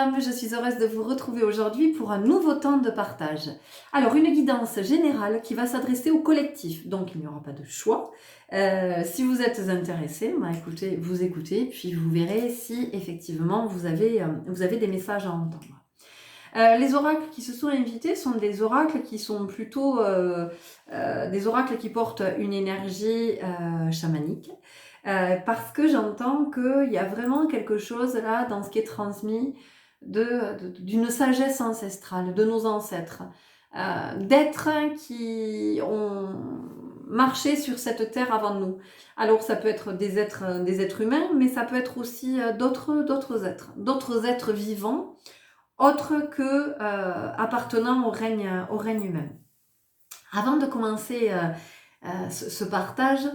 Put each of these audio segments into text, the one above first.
âmes, je suis heureuse de vous retrouver aujourd'hui pour un nouveau temps de partage. Alors une guidance générale qui va s'adresser au collectif, donc il n'y aura pas de choix. Si vous êtes intéressé, écoutez, vous écoutez, puis vous verrez si effectivement vous avez des messages à entendre. Les oracles qui se sont invités sont des oracles qui sont plutôt des oracles qui portent une énergie chamanique. Parce que j'entends qu'il y a vraiment quelque chose là dans ce qui est transmis d'une sagesse ancestrale, de nos ancêtres, d'êtres qui ont marché sur cette terre avant nous. Alors ça peut être des êtres humains, mais ça peut être aussi d'autres êtres vivants, autres que appartenant au règne humain. Avant de commencer ce partage,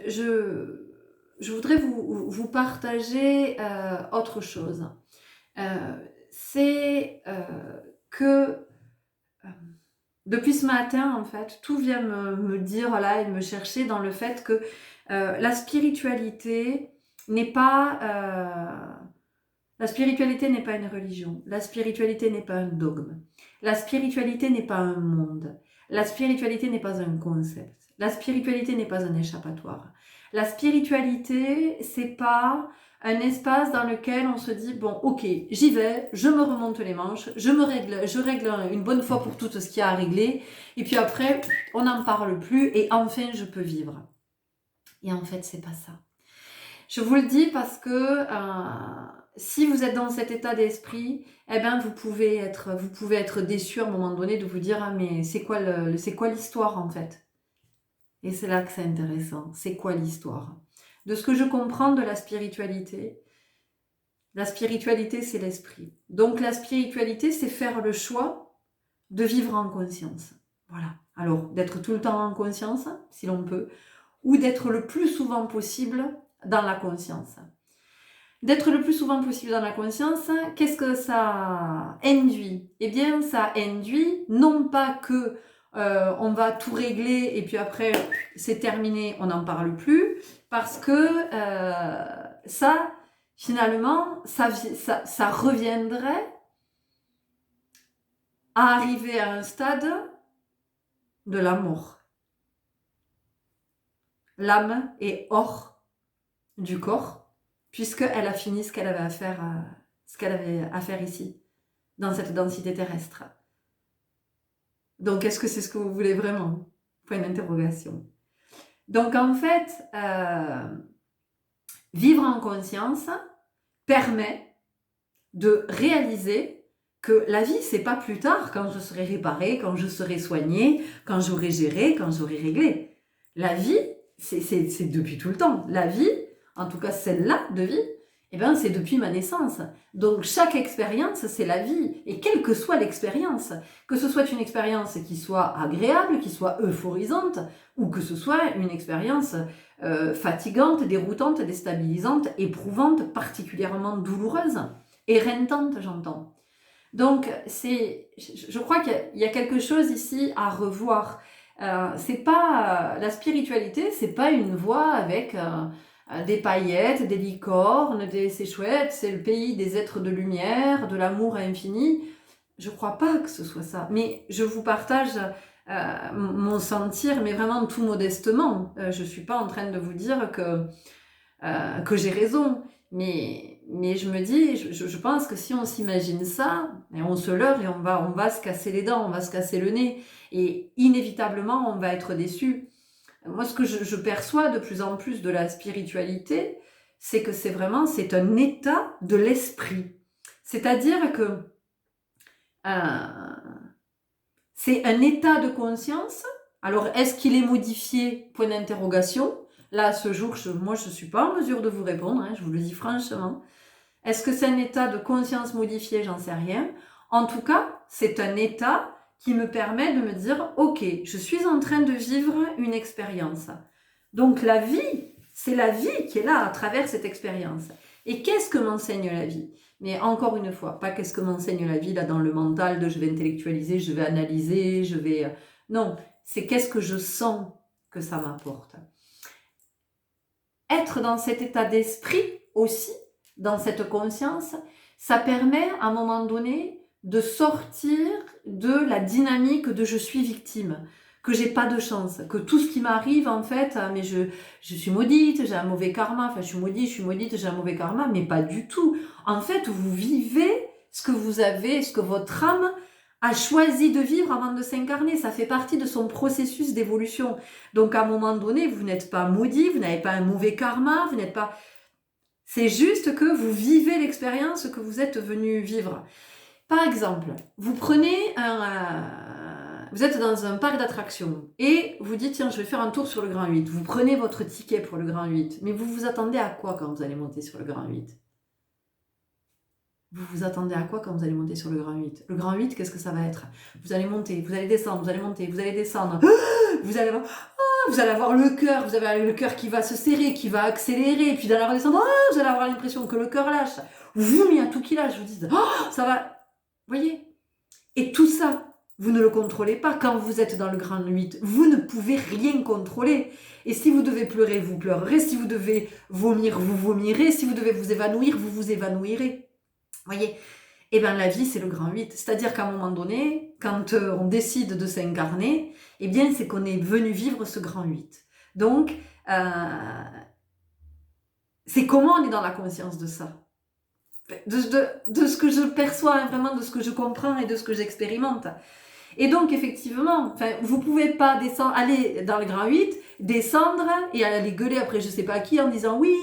je voudrais vous partager autre chose. C'est que depuis ce matin, en fait, tout vient me dire là et me chercher dans le fait que la spiritualité n'est pas une religion. La spiritualité n'est pas un dogme. La spiritualité n'est pas un monde. La spiritualité n'est pas un concept. La spiritualité n'est pas un échappatoire. La spiritualité, c'est pas un espace dans lequel on se dit bon, ok, j'y vais, je me remonte les manches, je règle une bonne fois pour toutes ce qu'il y a à régler, et puis après, on n'en parle plus, et enfin, je peux vivre. Et en fait, c'est pas ça. Je vous le dis parce que si vous êtes dans cet état d'esprit, eh ben vous pouvez être déçu à un moment donné de vous dire ah mais c'est quoi l'histoire en fait. Et c'est là que c'est intéressant. C'est quoi l'histoire? De ce que je comprends de la spiritualité c'est l'esprit. Donc la spiritualité, c'est faire le choix de vivre en conscience. Voilà. Alors d'être tout le temps en conscience, si l'on peut, ou d'être le plus souvent possible dans la conscience. D'être le plus souvent possible dans la conscience, qu'est-ce que ça induit? Eh bien, ça induit non pas que on va tout régler et puis après c'est terminé, on n'en parle plus, parce que ça, finalement, ça reviendrait à arriver à un stade de la mort. L'âme est hors du corps, puisqu'elle a fini ce qu'elle avait à faire ici, dans cette densité terrestre. Donc, est-ce que c'est ce que vous voulez vraiment? Point d'interrogation. Donc, en fait, vivre en conscience permet de réaliser que la vie, c'est pas plus tard, quand je serai réparée, quand je serai soignée, quand j'aurai géré, quand j'aurai réglé. La vie, c'est depuis tout le temps. La vie, en tout cas celle-là de vie, eh ben, c'est depuis ma naissance. Donc chaque expérience, c'est la vie. Et quelle que soit l'expérience, que ce soit une expérience qui soit agréable, qui soit euphorisante, ou que ce soit une expérience fatigante, déroutante, déstabilisante, éprouvante, particulièrement douloureuse, éreintante, j'entends. Donc je crois qu'il y a quelque chose ici à revoir. C'est pas la spiritualité, c'est pas une voie avec des paillettes, des licornes, c'est chouette, c'est le pays des êtres de lumière, de l'amour infini. Je crois pas que ce soit ça. Mais je vous partage mon sentir, mais vraiment tout modestement. Je suis pas en train de vous dire que j'ai raison. Mais je me dis, je pense que si on s'imagine ça, et on se leurre et on va se casser les dents, on va se casser le nez. Et inévitablement, on va être déçu. Moi, ce que je perçois de plus en plus de la spiritualité, c'est que c'est un état de l'esprit. C'est-à-dire que c'est un état de conscience. Alors, est-ce qu'il est modifié? Point d'interrogation. Là, à ce jour, moi, je ne suis pas en mesure de vous répondre, je vous le dis franchement. Est-ce que c'est un état de conscience modifié? J'en sais rien. En tout cas, c'est un état qui me permet de me dire « Ok, je suis en train de vivre une expérience. » Donc la vie, c'est la vie qui est là à travers cette expérience. Et qu'est-ce que m'enseigne la vie? Mais encore une fois, pas qu'est-ce que m'enseigne la vie là dans le mental de je vais intellectualiser, je vais analyser, je vais... Non, c'est qu'est-ce que je sens que ça m'apporte. Être dans cet état d'esprit aussi, dans cette conscience, ça permet à un moment donné de sortir de la dynamique de je suis victime, que j'ai pas de chance, que tout ce qui m'arrive en fait, mais je suis maudite, j'ai un mauvais karma, enfin je suis maudite, j'ai un mauvais karma, mais pas du tout. En fait, vous vivez ce que vous avez, ce que votre âme a choisi de vivre avant de s'incarner. Ça fait partie de son processus d'évolution. Donc à un moment donné, vous n'êtes pas maudit, vous n'avez pas un mauvais karma, vous n'êtes pas... C'est juste que vous vivez l'expérience que vous êtes venu vivre. Par exemple, vous prenez vous êtes dans un parc d'attractions et vous dites tiens je vais faire un tour sur le Grand 8. Vous prenez votre ticket pour le Grand 8, mais vous vous attendez à quoi quand vous allez monter sur le Grand 8? Vous vous attendez à quoi quand vous allez monter sur le Grand 8? Le Grand 8, qu'est-ce que ça va être? Vous allez monter, vous allez descendre, vous allez monter, vous allez descendre. Vous allez avoir le cœur, vous avez le cœur qui va se serrer, qui va accélérer, et puis dans la redescente, vous allez avoir l'impression que le cœur lâche. Vous, il y a tout qui lâche, vous dites, ça va. Vous voyez? Et tout ça, vous ne le contrôlez pas quand vous êtes dans le Grand 8. Vous ne pouvez rien contrôler. Et si vous devez pleurer, vous pleurerez. Si vous devez vomir, vous vomirez. Si vous devez vous évanouir, vous vous évanouirez. Vous voyez? Eh bien, la vie, c'est le Grand 8. C'est-à-dire qu'à un moment donné, quand on décide de s'incarner, eh bien, c'est qu'on est venu vivre ce Grand 8. Donc, c'est comment on est dans la conscience de ça. De ce que je perçois, hein, vraiment de ce que je comprends et de ce que j'expérimente. Et donc, effectivement, vous pouvez pas aller dans le Grand 8, descendre et aller gueuler après je sais pas qui en disant oui,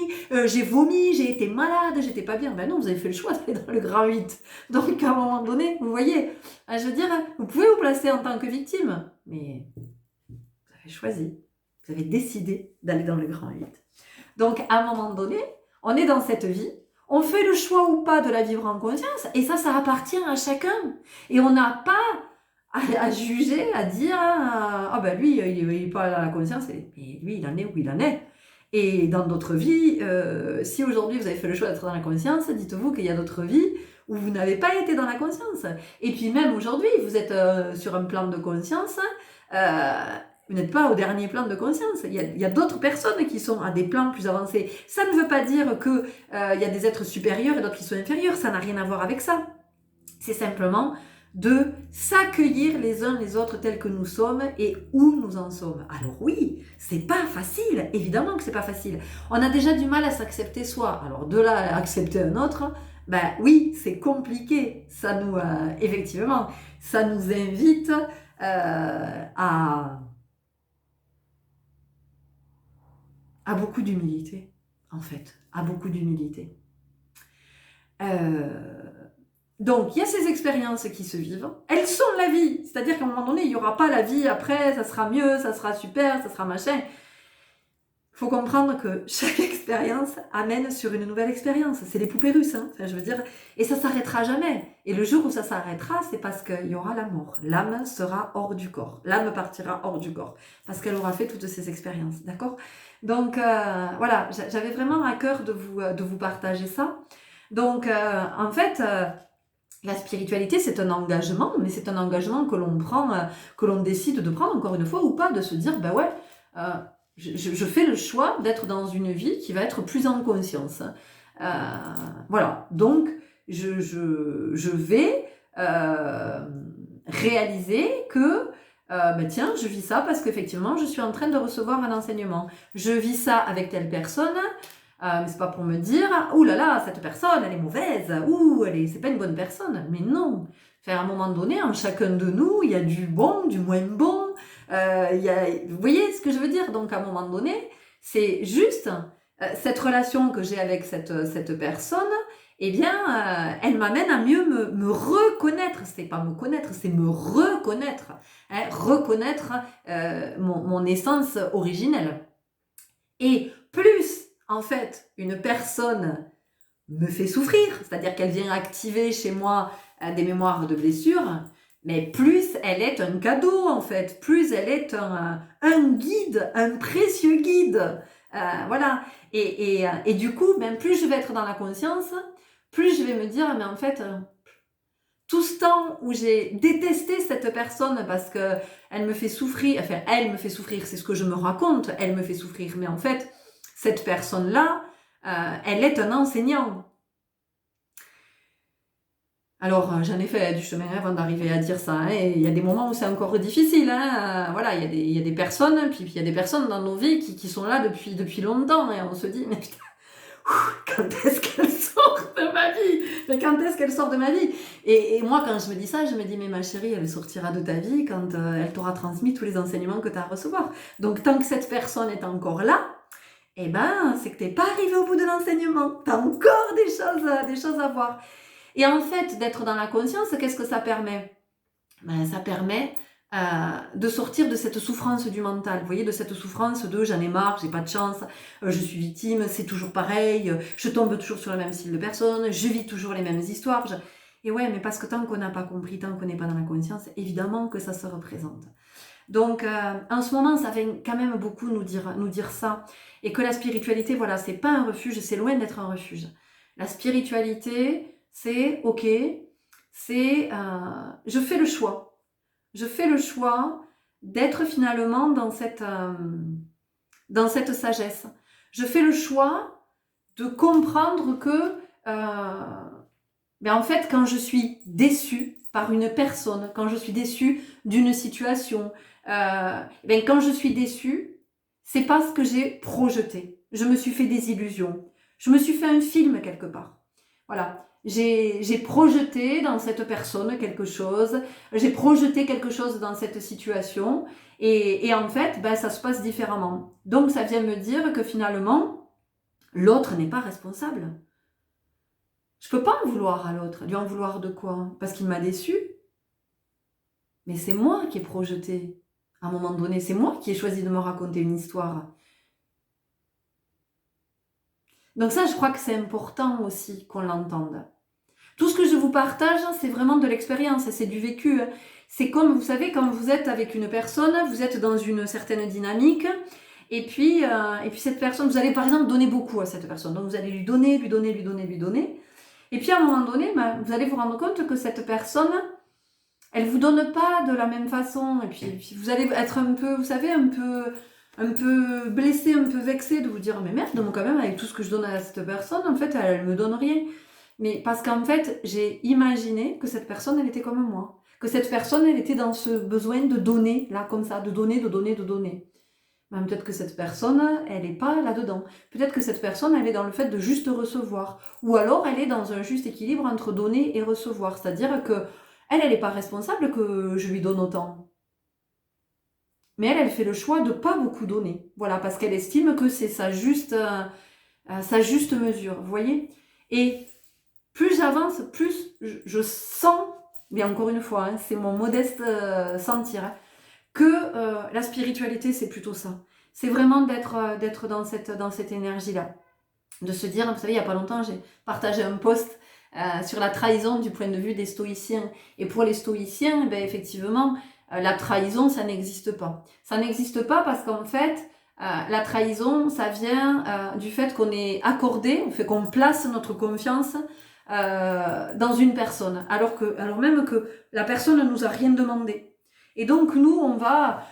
j'ai vomi, j'ai été malade, j'étais pas bien. Ben non, vous avez fait le choix d'aller dans le Grand 8. Donc, à un moment donné, vous voyez, je veux dire, vous pouvez vous placer en tant que victime, mais vous avez choisi, vous avez décidé d'aller dans le Grand 8. Donc, à un moment donné, on est dans cette vie, on fait le choix ou pas de la vivre en conscience, et ça appartient à chacun. Et on n'a pas à juger, à dire ah ben lui il est pas dans la conscience, mais lui il en est où il en est. Et dans d'autres vies, si aujourd'hui vous avez fait le choix d'être dans la conscience, dites-vous qu'il y a d'autres vies où vous n'avez pas été dans la conscience. Et puis même aujourd'hui, vous êtes sur un plan de conscience, vous n'êtes pas au dernier plan de conscience. Il y a d'autres personnes qui sont à des plans plus avancés. Ça ne veut pas dire que il y a des êtres supérieurs et d'autres qui sont inférieurs. Ça n'a rien à voir avec ça. C'est simplement de s'accueillir les uns les autres tels que nous sommes et où nous en sommes. Alors oui, c'est pas facile, évidemment que c'est pas facile. On a déjà du mal à s'accepter soi. Alors de là à accepter un autre, ben oui, c'est compliqué. Ça nous, effectivement, ça nous invite à beaucoup d'humilité, en fait, à beaucoup d'humilité. Donc, il y a ces expériences qui se vivent. Elles sont la vie. C'est-à-dire qu'à un moment donné, il n'y aura pas la vie après, ça sera mieux, ça sera super, ça sera machin. Il faut comprendre que chaque expérience amène sur une nouvelle expérience. C'est les poupées russes, hein. Enfin, je veux dire. Et ça s'arrêtera jamais. Et le jour où ça s'arrêtera, c'est parce qu'il y aura la mort. L'âme sera hors du corps. L'âme partira hors du corps. Parce qu'elle aura fait toutes ces expériences. D'accord? Donc, voilà. J'avais vraiment à cœur de vous partager ça. Donc, en fait... la spiritualité, c'est un engagement, mais c'est un engagement que l'on prend, que l'on décide de prendre encore une fois ou pas, de se dire, ben ouais, je fais le choix d'être dans une vie qui va être plus en conscience. Voilà, donc je vais réaliser que, ben tiens, je vis ça parce qu'effectivement, je suis en train de recevoir un enseignement. Je vis ça avec telle personne. Mais c'est pas pour me dire ouh là là, cette personne elle est mauvaise, ou c'est pas une bonne personne. Mais non, à un moment donné, en chacun de nous, il y a du bon, du moins bon. Vous voyez ce que je veux dire? Donc à un moment donné, c'est juste cette relation que j'ai avec cette personne. Eh bien, elle m'amène à mieux me reconnaître. C'est pas me connaître, c'est me reconnaître. Hein, reconnaître mon essence originelle. Et plus en fait, une personne me fait souffrir, c'est-à-dire qu'elle vient activer chez moi des mémoires de blessures, mais plus elle est un cadeau, en fait, plus elle est un guide, un précieux guide. Voilà. Et du coup, même plus je vais être dans la conscience, plus je vais me dire, mais en fait, tout ce temps où j'ai détesté cette personne parce que elle me fait souffrir, enfin, elle me fait souffrir, c'est ce que je me raconte, elle me fait souffrir, mais en fait, cette personne-là, elle est un enseignant. Alors, j'en ai fait du chemin avant d'arriver à dire ça, hein, et il y a des moments où c'est encore difficile, hein, voilà, il y a des personnes, puis il y a des personnes dans nos vies qui sont là depuis longtemps, et on se dit, mais putain, quand est-ce qu'elle sort de ma vie? Mais quand est-ce qu'elle sort de ma vie? Et moi, quand je me dis ça, je me dis, mais ma chérie, elle sortira de ta vie quand elle t'aura transmis tous les enseignements que tu as à recevoir. Donc, tant que cette personne est encore là, eh ben, c'est que t'es pas arrivé au bout de l'enseignement. Tu as encore des choses à voir. Et en fait, d'être dans la conscience, qu'est-ce que ça permet? Ben, ça permet de sortir de cette souffrance du mental. Vous voyez, de cette souffrance de j'en ai marre, j'ai pas de chance, je suis victime, c'est toujours pareil, je tombe toujours sur le même style de personne, je vis toujours les mêmes histoires. Et ouais, mais parce que tant qu'on n'a pas compris, tant qu'on n'est pas dans la conscience, évidemment que ça se représente. Donc, en ce moment, ça vient quand même beaucoup nous dire ça. Et que la spiritualité, voilà, c'est pas un refuge, c'est loin d'être un refuge. La spiritualité, c'est ok, c'est je fais le choix. Je fais le choix d'être finalement dans cette sagesse. Je fais le choix de comprendre que, en fait, quand je suis déçue par une personne, quand je suis déçue d'une situation, quand je suis déçue, c'est parce que j'ai projeté. Je me suis fait des illusions. Je me suis fait un film quelque part. Voilà. J'ai projeté dans cette personne quelque chose. J'ai projeté quelque chose dans cette situation. Et en fait, ça se passe différemment. Donc, ça vient me dire que finalement, l'autre n'est pas responsable. Je peux pas en vouloir à l'autre. Lui en vouloir de quoi? Parce qu'il m'a déçu. Mais c'est moi qui ai projeté. À un moment donné, c'est moi qui ai choisi de me raconter une histoire. Donc ça, je crois que c'est important aussi qu'on l'entende. Tout ce que je vous partage, c'est vraiment de l'expérience, c'est du vécu. C'est comme, vous savez, quand vous êtes avec une personne, vous êtes dans une certaine dynamique, et puis cette personne, vous allez par exemple donner beaucoup à cette personne. Donc vous allez lui donner. Et puis à un moment donné, vous allez vous rendre compte que cette personne, elle vous donne pas de la même façon. Et puis vous allez être un peu, vous savez, un peu blessé, un peu vexé de vous dire mais merde, donc quand même avec tout ce que je donne à cette personne, en fait elle me donne rien. Mais parce qu'en fait j'ai imaginé que cette personne elle était comme moi, que cette personne elle était dans ce besoin de donner là comme ça, de donner. Ben, peut-être que cette personne elle est pas là-dedans. Peut-être que cette personne elle est dans le fait de juste recevoir, ou alors elle est dans un juste équilibre entre donner et recevoir, c'est-à-dire que elle n'est pas responsable que je lui donne autant. Mais elle fait le choix de pas beaucoup donner. Voilà, parce qu'elle estime que c'est sa juste mesure, vous voyez. Et plus j'avance, plus je sens, mais encore une fois, hein, c'est mon modeste sentir, hein, que la spiritualité, c'est plutôt ça. C'est vraiment d'être dans cette énergie-là. De se dire, vous savez, il n'y a pas longtemps, j'ai partagé un post sur la trahison du point de vue des stoïciens. Et pour les stoïciens, effectivement, la trahison, ça n'existe pas. Ça n'existe pas parce qu'en fait, la trahison, ça vient du fait qu'on est accordé, qu'on place notre confiance dans une personne, alors même que la personne ne nous a rien demandé. Et donc nous, on va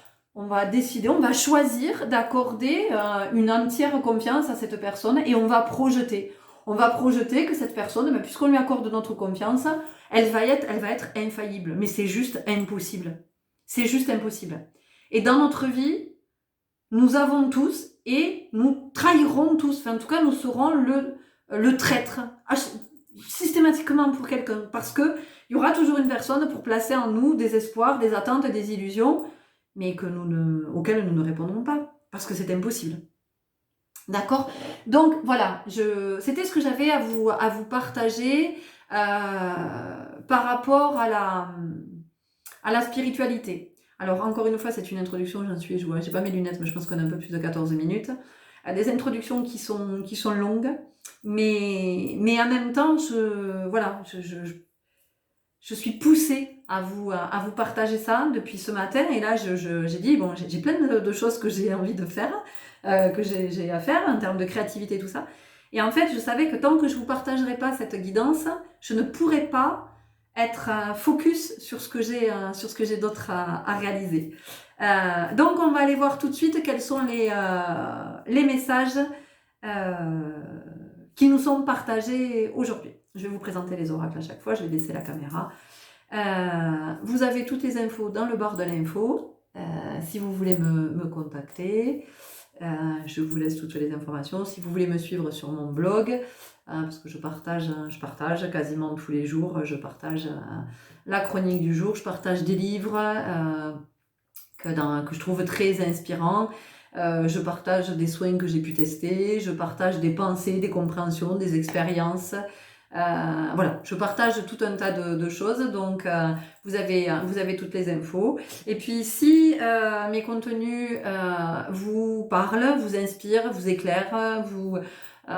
décider, on va choisir d'accorder une entière confiance à cette personne et on va projeter. On va projeter que cette personne, puisqu'on lui accorde notre confiance, elle va être infaillible. Mais c'est juste impossible. C'est juste impossible. Et dans notre vie, nous avons tous et nous trahirons tous. Enfin, en tout cas, nous serons le traître systématiquement pour quelqu'un. Parce qu'il y aura toujours une personne pour placer en nous des espoirs, des attentes, des illusions, mais auxquelles nous ne répondrons pas. Parce que c'est impossible. D'accord? Donc voilà, c'était ce que j'avais à vous partager par rapport à la spiritualité. Alors encore une fois, c'est une introduction, j'ai pas mes lunettes, mais je pense qu'on a un peu plus de 14 minutes. Des introductions qui sont longues, mais en même temps, je suis poussée à vous partager ça depuis ce matin. Et là, j'ai dit, bon, j'ai plein de choses que j'ai envie de faire, que j'ai à faire en termes de créativité et tout ça. Et en fait, je savais que tant que je vous partagerai pas cette guidance, je ne pourrais pas être focus sur ce que j'ai d'autre à réaliser. Donc, on va aller voir tout de suite quels sont les messages qui nous sont partagés aujourd'hui. Je vais vous présenter les oracles à chaque fois, je vais laisser la caméra. Vous avez toutes les infos dans le barre de l'info. Si vous voulez me contacter, je vous laisse toutes les informations. Si vous voulez me suivre sur mon blog, parce que je partage quasiment tous les jours, je partage la chronique du jour, je partage des livres que je trouve très inspirants. Je partage des soins que j'ai pu tester, je partage des pensées, des compréhensions, des expériences. Voilà, je partage tout un tas de choses, donc vous avez toutes les infos. Et puis si mes contenus vous parlent, vous inspirent, vous éclairent,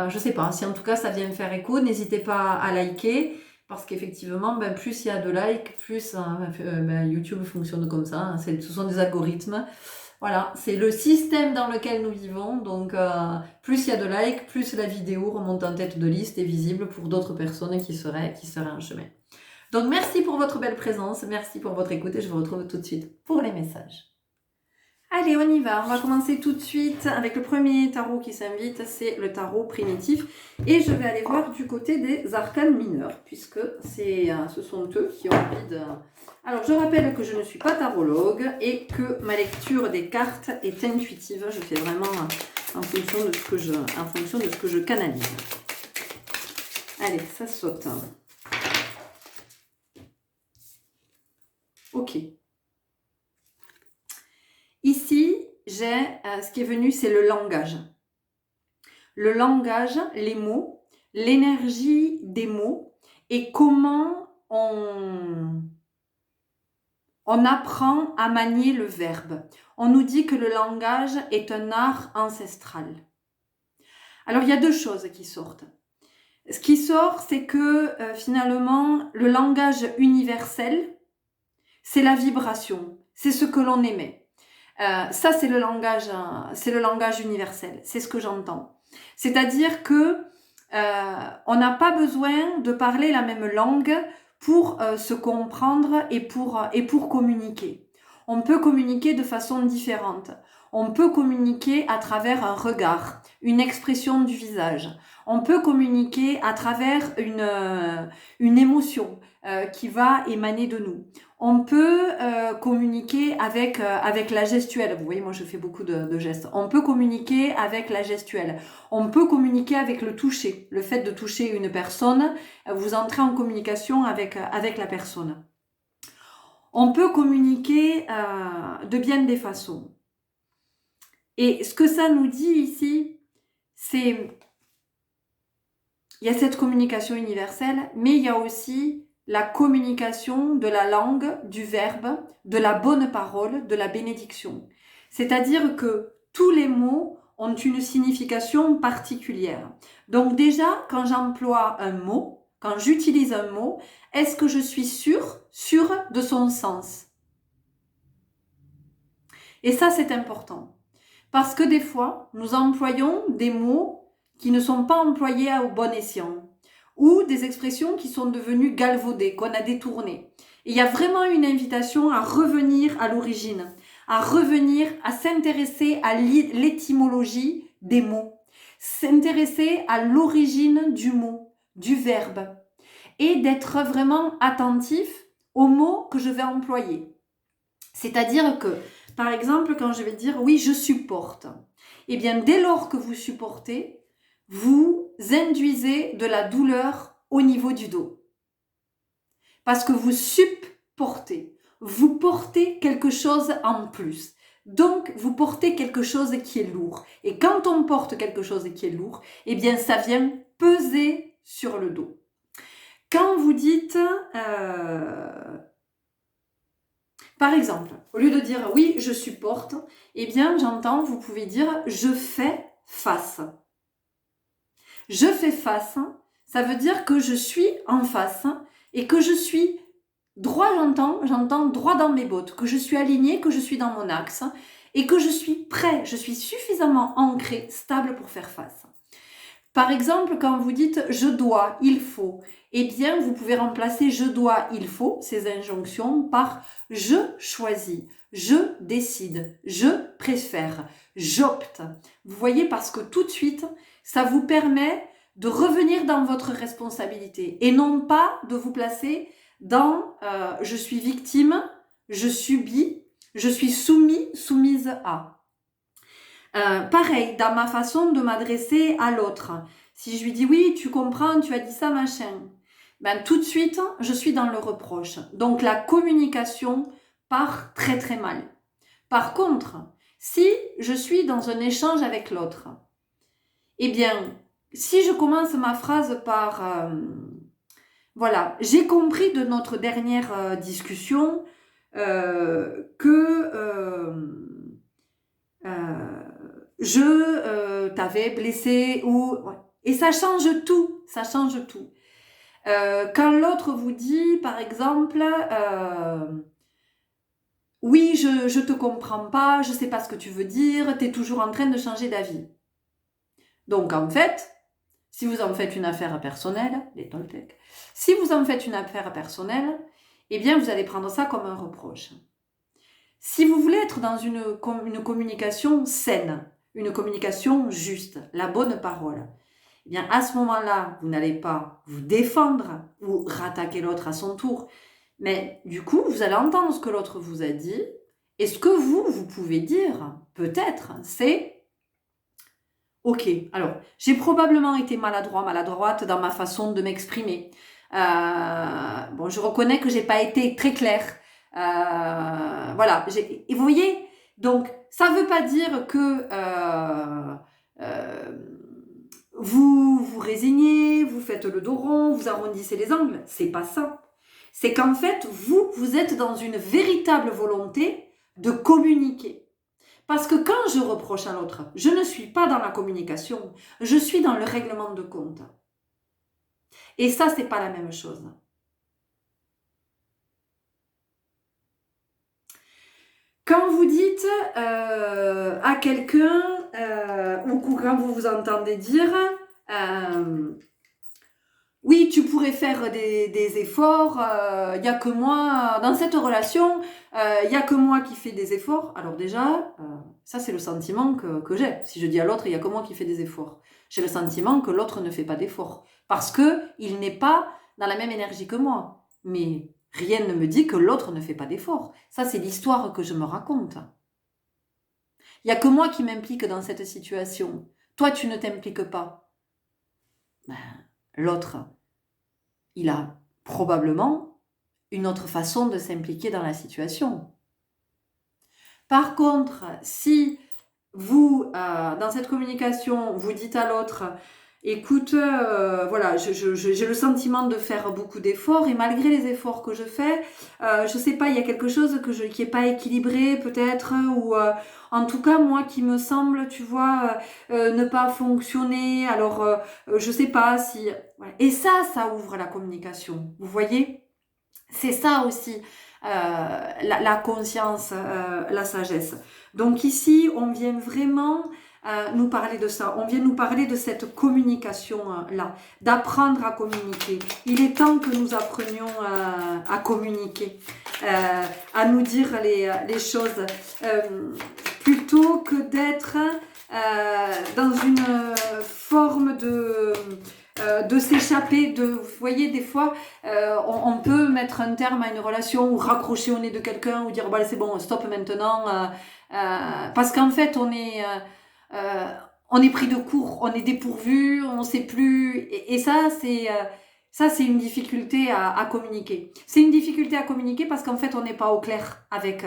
je sais pas, si en tout cas ça vient me faire écho, n'hésitez pas à liker. Parce qu'effectivement, plus il y a de likes, plus YouTube fonctionne comme ça. Hein, ce sont des algorithmes. Voilà, c'est le système dans lequel nous vivons. Donc, plus il y a de likes, plus la vidéo remonte en tête de liste et visible pour d'autres personnes qui seraient en chemin. Donc, merci pour votre belle présence, merci pour votre écoute et je vous retrouve tout de suite pour les messages. Allez, on y va. On va commencer tout de suite avec le premier tarot qui s'invite, c'est le tarot primitif. Et je vais aller voir du côté des arcanes mineurs, puisque ce sont eux qui ont envie de... Alors, je rappelle que je ne suis pas tarologue et que ma lecture des cartes est intuitive. Je fais vraiment en fonction de ce que je canalise. Allez, ça saute. Ok. Ici, j'ai ce qui est venu, c'est le langage. Le langage, les mots, l'énergie des mots et comment on apprend à manier le verbe. On nous dit que le langage est un art ancestral. Alors, il y a deux choses qui sortent. Ce qui sort, c'est que finalement, le langage universel, c'est la vibration, c'est ce que l'on émet. Ça, c'est le langage universel. C'est ce que j'entends. C'est-à-dire que on n'a pas besoin de parler la même langue pour se comprendre et pour communiquer. On peut communiquer de façon différente. On peut communiquer à travers un regard, une expression du visage. On peut communiquer à travers une émotion qui va émaner de nous. On peut communiquer avec la gestuelle. Vous voyez, moi je fais beaucoup de gestes. On peut communiquer avec la gestuelle. On peut communiquer avec le toucher. Le fait de toucher une personne, vous entrez en communication avec la personne. On peut communiquer de bien des façons. Et ce que ça nous dit ici, c'est... Il y a cette communication universelle, mais il y a aussi la communication de la langue, du verbe, de la bonne parole, de la bénédiction. C'est-à-dire que tous les mots ont une signification particulière. Donc déjà, quand j'emploie un mot, quand j'utilise un mot, est-ce que je suis sûre de son sens? Et ça, c'est important. Parce que des fois, nous employons des mots qui ne sont pas employés au bon escient, ou des expressions qui sont devenues galvaudées, qu'on a détournées. Et il y a vraiment une invitation à revenir à l'origine, à revenir, à s'intéresser à l'étymologie des mots, s'intéresser à l'origine du mot, du verbe, et d'être vraiment attentif aux mots que je vais employer. C'est-à-dire que, par exemple, quand je vais dire « oui, je supporte », eh bien, dès lors que vous supportez, vous induisez de la douleur au niveau du dos. Parce que vous supportez, vous portez quelque chose en plus. Donc, vous portez quelque chose qui est lourd. Et quand on porte quelque chose qui est lourd, eh bien, ça vient peser sur le dos. Quand vous dites... Par exemple, au lieu de dire « oui, je supporte », eh bien, j'entends, vous pouvez dire « je fais face ». Je fais face, ça veut dire que je suis en face et que je suis droit, j'entends droit dans mes bottes, que je suis alignée, que je suis dans mon axe et que je suis prêt, je suis suffisamment ancré, stable pour faire face. Par exemple, quand vous dites « je dois »,« il faut », eh bien, vous pouvez remplacer « je dois »,« il faut », ces injonctions par « je choisis »,« je décide »,« je préfère »,« j'opte ». Vous voyez, parce que tout de suite, ça vous permet de revenir dans votre responsabilité et non pas de vous placer dans je suis victime, je subis, je suis soumise à. Pareil, dans ma façon de m'adresser à l'autre. Si je lui dis oui, tu comprends, tu as dit ça, machin, ben, tout de suite, je suis dans le reproche. Donc la communication part très très mal. Par contre, si je suis dans un échange avec l'autre, eh bien, si je commence ma phrase par voilà, j'ai compris de notre dernière discussion que je t'avais blessé ou ouais. Et ça change tout, ça change tout. Quand l'autre vous dit, par exemple, oui, je te comprends pas, je sais pas ce que tu veux dire, tu es toujours en train de changer d'avis. Donc en fait, si vous en faites une affaire personnelle, les Toltecs, si vous en faites une affaire personnelle, eh bien vous allez prendre ça comme un reproche. Si vous voulez être dans une communication saine, une communication juste, la bonne parole, eh bien à ce moment-là, vous n'allez pas vous défendre ou rattaquer l'autre à son tour, mais du coup, vous allez entendre ce que l'autre vous a dit, et ce que vous pouvez dire, peut-être, c'est « Ok, alors, j'ai probablement été maladroite dans ma façon de m'exprimer. Bon, je reconnais que j'ai pas été très claire. Voilà, et vous voyez, donc ça veut pas dire que euh, vous vous résignez, vous faites le dos rond, vous arrondissez les angles. C'est pas ça. C'est qu'en fait, vous êtes dans une véritable volonté de communiquer. Parce que quand je reproche à l'autre, je ne suis pas dans la communication, je suis dans le règlement de compte. Et ça, c'est pas la même chose. Quand vous dites à quelqu'un, ou quand vous vous entendez dire, oui, tu pourrais faire des efforts, il n'y a que moi, dans cette relation, il n'y a que moi qui fais des efforts. Alors déjà, ça c'est le sentiment que j'ai. Si je dis à l'autre, il n'y a que moi qui fais des efforts. J'ai le sentiment que l'autre ne fait pas d'efforts. Parce qu'il n'est pas dans la même énergie que moi. Mais rien ne me dit que l'autre ne fait pas d'efforts. Ça c'est l'histoire que je me raconte. Il n'y a que moi qui m'implique dans cette situation. Toi, tu ne t'impliques pas. Ben, l'autre, il a probablement une autre façon de s'impliquer dans la situation. Par contre, si vous, dans cette communication, vous dites à l'autre, écoute, voilà, j'ai le sentiment de faire beaucoup d'efforts et malgré les efforts que je fais, je sais pas, il y a quelque chose qui est pas équilibré peut-être, ou en tout cas moi qui me semble, tu vois, ne pas fonctionner. Alors, je sais pas si. Voilà. Et ça ouvre la communication. Vous voyez, c'est ça aussi. La conscience, la sagesse. Donc ici, on vient vraiment nous parler de ça. On vient nous parler de cette communication-là, d'apprendre à communiquer. Il est temps que nous apprenions à communiquer, à nous dire les choses, plutôt que d'être dans une forme de s'échapper de, vous voyez, des fois on peut mettre un terme à une relation ou raccrocher au nez de quelqu'un ou dire bah, c'est bon, stop maintenant, parce qu'en fait on est pris de court, on est dépourvu, on sait plus, et ça c'est une difficulté à communiquer. C'est une difficulté à communiquer parce qu'en fait on n'est pas au clair avec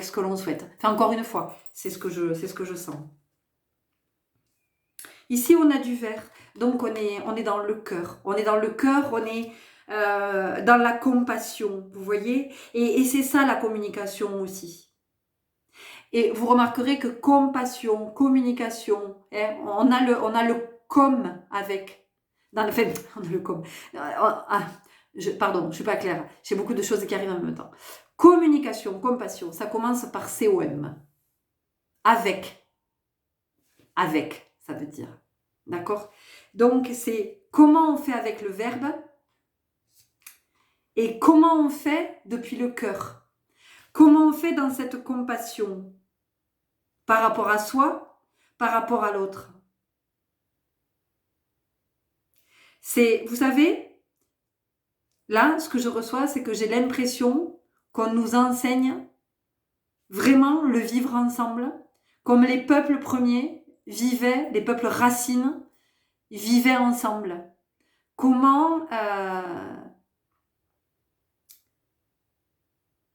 ce que l'on souhaite. Enfin, encore une fois, c'est ce que je sens. Ici on a du vert. Donc on est dans le cœur, on est dans le cœur, on est dans la compassion, vous voyez, et c'est ça la communication aussi. Et vous remarquerez que compassion, communication, hein, on a le com avec, on a le com. Pardon, je suis pas claire, j'ai beaucoup de choses qui arrivent en même temps. Communication, compassion, ça commence par COM, avec, ça veut dire. D'accord? Donc, c'est comment on fait avec le verbe et comment on fait depuis le cœur. Comment on fait dans cette compassion par rapport à soi, par rapport à l'autre. Vous savez, là, ce que je reçois, c'est que j'ai l'impression qu'on nous enseigne vraiment le vivre ensemble, comme les peuples premiers vivaient, les peuples racines vivaient ensemble. Comment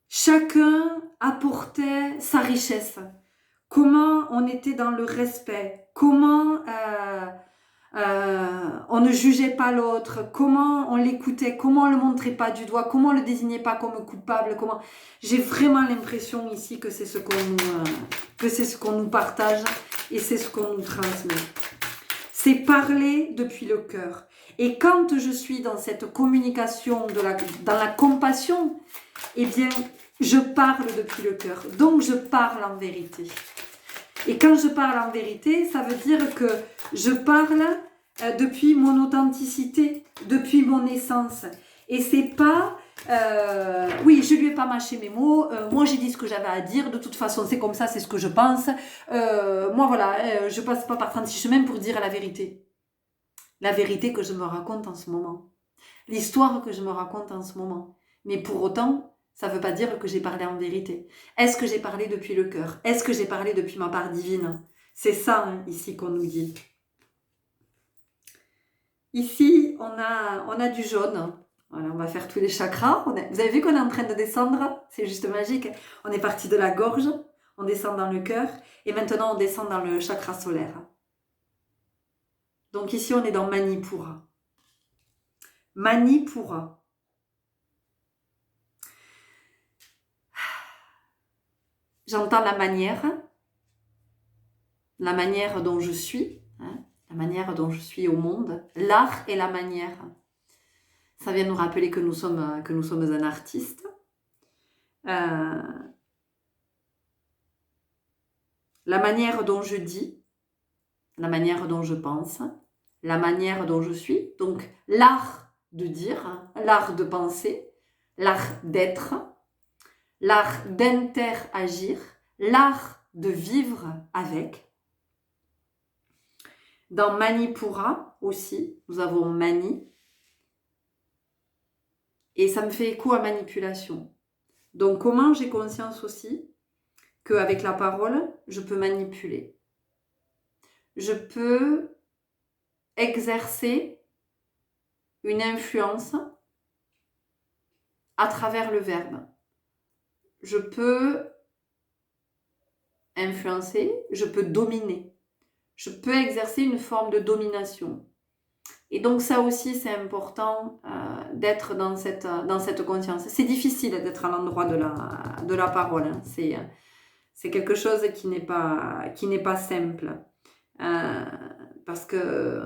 chacun apportait sa richesse, comment on était dans le respect, comment on ne jugeait pas l'autre, comment on l'écoutait, comment on le montrait pas du doigt, comment on le désignait pas comme coupable, comment. J'ai vraiment l'impression ici que c'est ce qu'on nous partage et c'est ce qu'on nous transmet. C'est parler depuis le cœur. Et quand je suis dans cette communication, dans la compassion, eh bien, je parle depuis le cœur. Donc, je parle en vérité. Et quand je parle en vérité, ça veut dire que je parle depuis mon authenticité, depuis mon essence. Et c'est pas, oui, je lui ai pas mâché mes mots, moi j'ai dit ce que j'avais à dire, de toute façon c'est comme ça, c'est ce que je pense. Moi voilà, je passe pas par 36 chemins pour dire la vérité. La vérité que je me raconte en ce moment. L'histoire que je me raconte en ce moment. Mais pour autant, ça ne veut pas dire que j'ai parlé en vérité. Est-ce que j'ai parlé depuis le cœur? Est-ce que j'ai parlé depuis ma part divine? C'est ça, hein, ici, qu'on nous dit. Ici, on a du jaune. Voilà, on va faire tous les chakras. Vous avez vu qu'on est en train de descendre? C'est juste magique. On est parti de la gorge, on descend dans le cœur, et maintenant on descend dans le chakra solaire. Donc ici, on est dans Manipura. Manipura. J'entends la manière dont je suis, hein, la manière dont je suis au monde, l'art et la manière. Ça vient nous rappeler que nous sommes un artiste. La manière dont je dis, la manière dont je pense, la manière dont je suis. Donc l'art de dire, l'art de penser, l'art d'être, l'art d'interagir, l'art de vivre avec. Dans Manipura aussi, nous avons Mani. Et ça me fait écho à manipulation. Donc comment j'ai conscience aussi qu'avec la parole, je peux manipuler. Je peux exercer une influence à travers le verbe. Je peux influencer, je peux dominer. Je peux exercer une forme de domination. Et donc ça aussi, c'est important d'être dans cette conscience. C'est difficile d'être à l'endroit de la parole. Hein. C'est quelque chose qui n'est pas simple. Parce que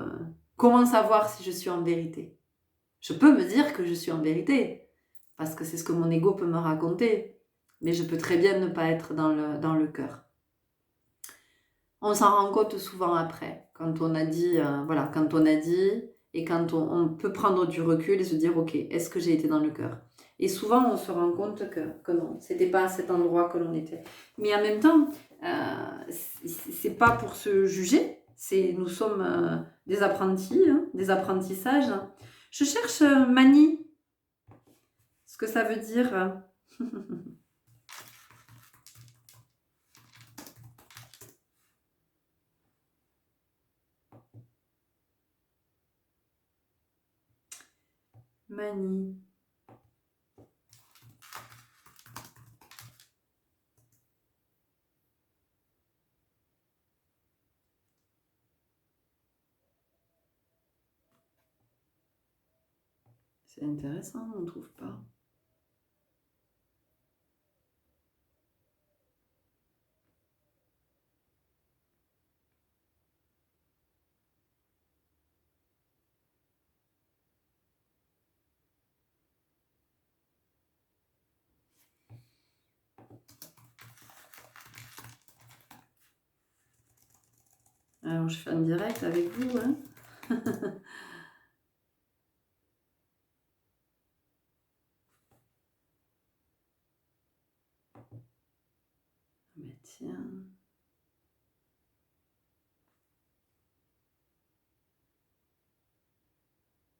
comment savoir si je suis en vérité? Je peux me dire que je suis en vérité, parce que c'est ce que mon ego peut me raconter. Mais je peux très bien ne pas être dans le cœur. On s'en rend compte souvent après, quand on a dit, et quand on peut prendre du recul et se dire, ok, est-ce que j'ai été dans le cœur? Et souvent, on se rend compte que non, c'était pas à cet endroit que l'on était. Mais en même temps, c'est pas pour se juger, nous sommes des apprentis, hein, des apprentissages. Je cherche mani, ce que ça veut dire. Mani. C'est intéressant, on ne trouve pas. Alors, je fais un direct avec vous, hein. Mais tiens.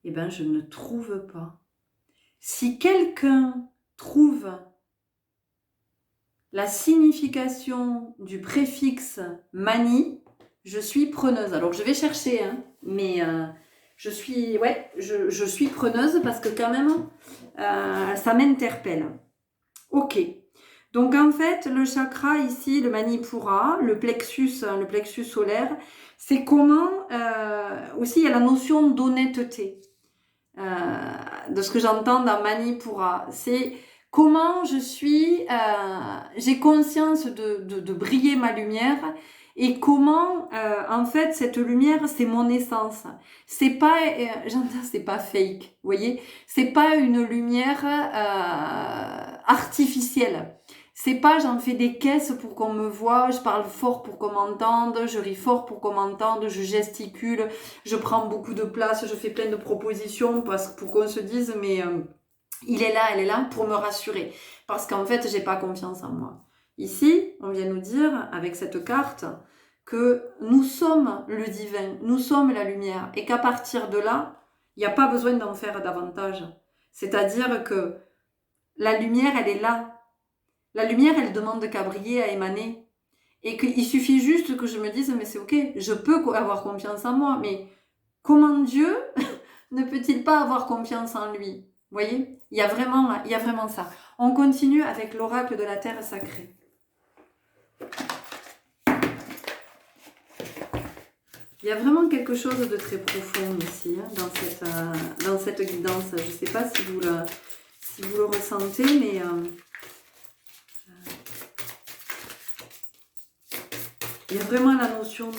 eh ben, je ne trouve pas. Si quelqu'un trouve la signification du préfixe mani, je suis preneuse. Alors je vais chercher, hein, mais je suis preneuse parce que quand même, ça m'interpelle. Ok. Donc en fait, le chakra ici, le manipura, le plexus solaire, c'est comment, aussi il y a la notion d'honnêteté. De ce que j'entends dans manipura, c'est comment j'ai conscience de briller ma lumière et comment, en fait, cette lumière, c'est mon essence. C'est pas, j'entends, c'est pas fake, vous voyez, c'est pas une lumière artificielle. C'est pas j'en fais des caisses pour qu'on me voit, je parle fort pour qu'on m'entende, je ris fort pour qu'on m'entende, je gesticule, je prends beaucoup de place, je fais plein de propositions pour qu'on se dise mais il est là, elle est là pour me rassurer. Parce qu'en fait, j'ai pas confiance en moi. Ici, on vient nous dire avec cette carte que nous sommes le divin, nous sommes la lumière et qu'à partir de là, il n'y a pas besoin d'en faire davantage. C'est-à-dire que la lumière, elle est là. La lumière, elle demande qu'à briller, à émaner. Et qu'il suffit juste que je me dise, mais c'est ok, je peux avoir confiance en moi, mais comment Dieu ne peut-il pas avoir confiance en lui? Vous voyez, il y a vraiment ça. On continue avec l'oracle de la terre sacrée. Il y a vraiment quelque chose de très profond ici, hein, dans cette guidance. Je ne sais pas si vous le ressentez, mais il y a vraiment la notion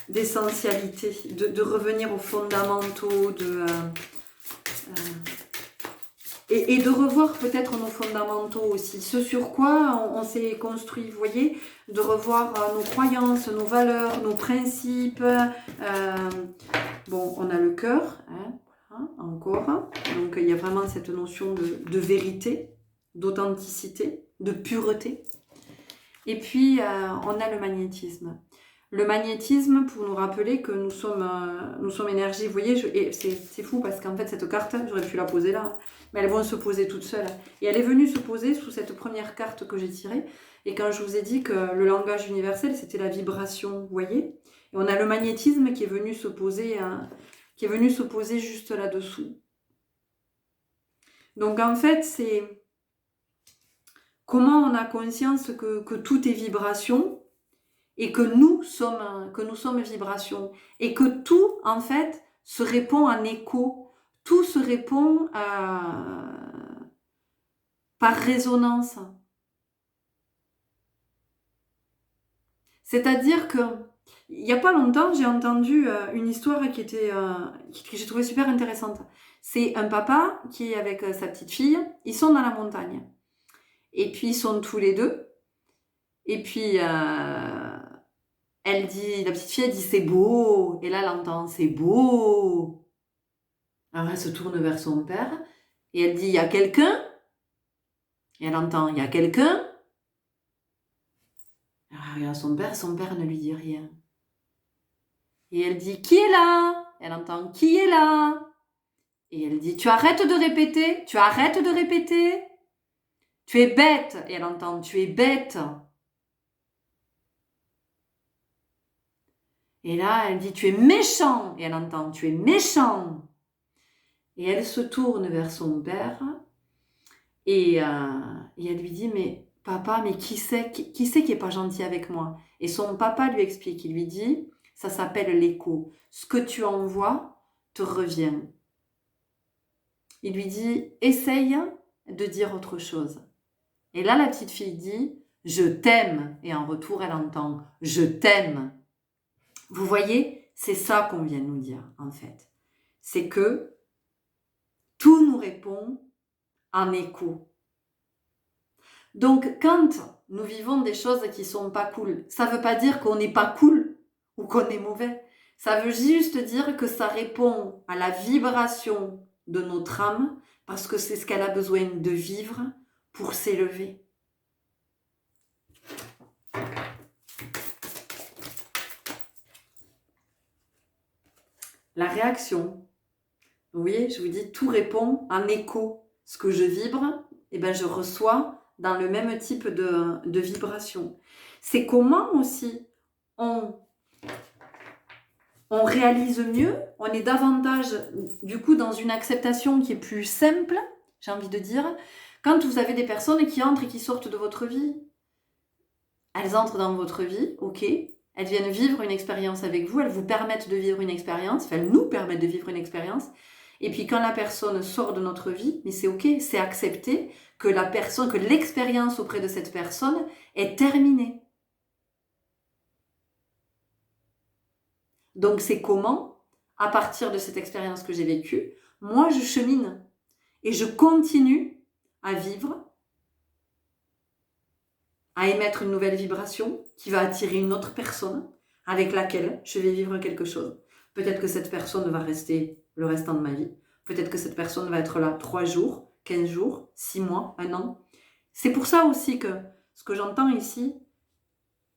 d'essentialité, de revenir aux fondamentaux, et de revoir peut-être nos fondamentaux aussi, ce sur quoi on s'est construit, vous voyez, de revoir nos croyances, nos valeurs, nos principes. Bon, on a le cœur, hein, voilà, encore, donc il y a vraiment cette notion de vérité, d'authenticité, de pureté. Et puis, on a le magnétisme. Le magnétisme pour nous rappeler que nous sommes énergie. Vous voyez, c'est fou parce qu'en fait, cette carte, j'aurais pu la poser là, mais elles vont se poser toutes seules. Et elle est venue se poser sous cette première carte que j'ai tirée. Et quand je vous ai dit que le langage universel, c'était la vibration, vous voyez. Et on a le magnétisme qui est venu se poser, juste là-dessous. Donc en fait, c'est comment on a conscience que tout est vibration et que nous sommes vibration et que tout, en fait, se répond en écho. Tout se répond par résonance. C'est-à-dire que il n'y a pas longtemps, j'ai entendu une histoire que j'ai trouvée super intéressante. C'est un papa qui est avec sa petite fille, ils sont dans la montagne. Et puis ils sont tous les deux. Et puis la petite fille, elle dit c'est beau. Et là, elle entend c'est beau. Alors elle se tourne vers son père et elle dit il y a quelqu'un. Et elle entend il y a quelqu'un. Alors elle regarde son père ne lui dit rien. Et elle dit qui est là? Elle entend qui est là? Et elle dit tu arrêtes de répéter, tu arrêtes de répéter. Tu es bête. Et elle entend tu es bête. Et là, elle dit tu es méchant. Et elle entend tu es méchant. Et elle se tourne vers son père et elle lui dit mais papa, mais qui c'est qui est pas gentil avec moi? Et son papa lui explique, il lui dit ça s'appelle l'écho. Ce que tu envoies te revient. Il lui dit essaye de dire autre chose. Et là, la petite fille dit je t'aime. Et en retour, elle entend je t'aime. Vous voyez, c'est ça qu'on vient nous dire en fait. C'est que tout nous répond en écho. Donc, quand nous vivons des choses qui sont pas cool, ça veut pas dire qu'on n'est pas cool ou qu'on est mauvais. Ça veut juste dire que ça répond à la vibration de notre âme parce que c'est ce qu'elle a besoin de vivre pour s'élever. La réaction Vous voyez, je vous dis, tout répond en écho. Ce que je vibre, eh ben, je reçois dans le même type de vibration. C'est comment aussi on réalise mieux, on est davantage du coup dans une acceptation qui est plus simple, j'ai envie de dire, quand vous avez des personnes qui entrent et qui sortent de votre vie. Elles entrent dans votre vie, ok, elles viennent vivre une expérience avec vous, elles vous permettent de vivre une expérience, enfin elles nous permettent de vivre une expérience, et puis quand la personne sort de notre vie, mais c'est ok, c'est accepté que que l'expérience auprès de cette personne est terminée. Donc c'est comment, à partir de cette expérience que j'ai vécue, moi je chemine et je continue à vivre, à émettre une nouvelle vibration qui va attirer une autre personne avec laquelle je vais vivre quelque chose. Peut-être que cette personne va rester le restant de ma vie. Peut-être que cette personne va être là 3 jours, 15 jours, 6 mois, 1 an. C'est pour ça aussi que ce que j'entends ici,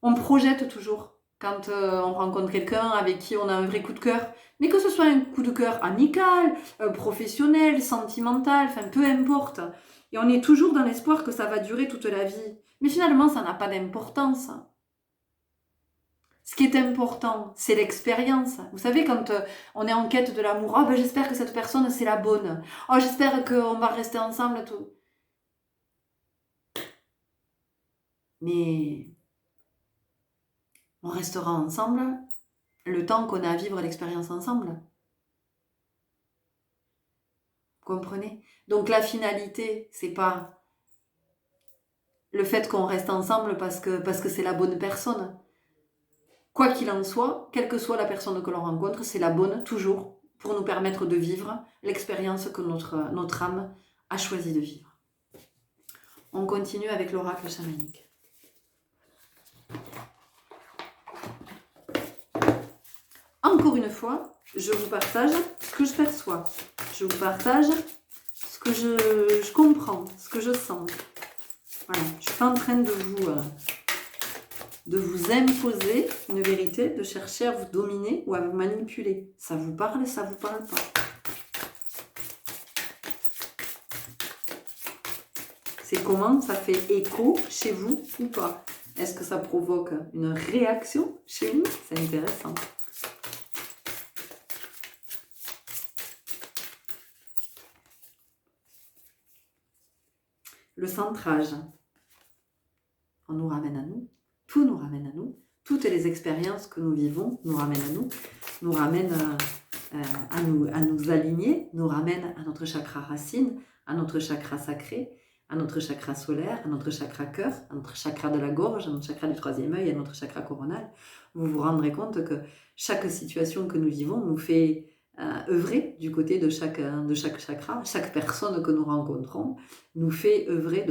on projette toujours quand on rencontre quelqu'un avec qui on a un vrai coup de cœur. Mais que ce soit un coup de cœur amical, professionnel, sentimental, enfin peu importe. Et on est toujours dans l'espoir que ça va durer toute la vie. Mais finalement, ça n'a pas d'importance. Ce qui est important, c'est l'expérience. Vous savez, quand on est en quête de l'amour, oh, ben, j'espère que cette personne, c'est la bonne. Oh, j'espère qu'on va rester ensemble. Tout. Mais on restera ensemble le temps qu'on a à vivre l'expérience ensemble. Vous comprenez? Donc la finalité, c'est pas le fait qu'on reste ensemble parce que c'est la bonne personne. Quoi qu'il en soit, quelle que soit la personne que l'on rencontre, c'est la bonne toujours pour nous permettre de vivre l'expérience que notre âme a choisi de vivre. On continue avec l'oracle chamanique. Encore une fois, je vous partage ce que je perçois. Je vous partage ce que je comprends, ce que je sens. Voilà, je ne suis pas en train de vous imposer une vérité, de chercher à vous dominer ou à vous manipuler. Ça vous parle, ça vous parle pas. C'est comment ça fait écho chez vous ou pas. Est-ce que ça provoque une réaction chez vous? C'est intéressant. Le centrage, on nous ramène à nous, tout nous ramène à nous, toutes les expériences que nous vivons nous ramènent à nous ramènent à nous aligner, nous ramènent à notre chakra racine, à notre chakra sacré, à notre chakra solaire, à notre chakra cœur, à notre chakra de la gorge, à notre chakra du troisième œil, à notre chakra coronal. Vous vous rendrez compte que chaque situation que nous vivons nous fait œuvrer du côté de chaque chakra. Chaque personne que nous rencontrons nous fait œuvrer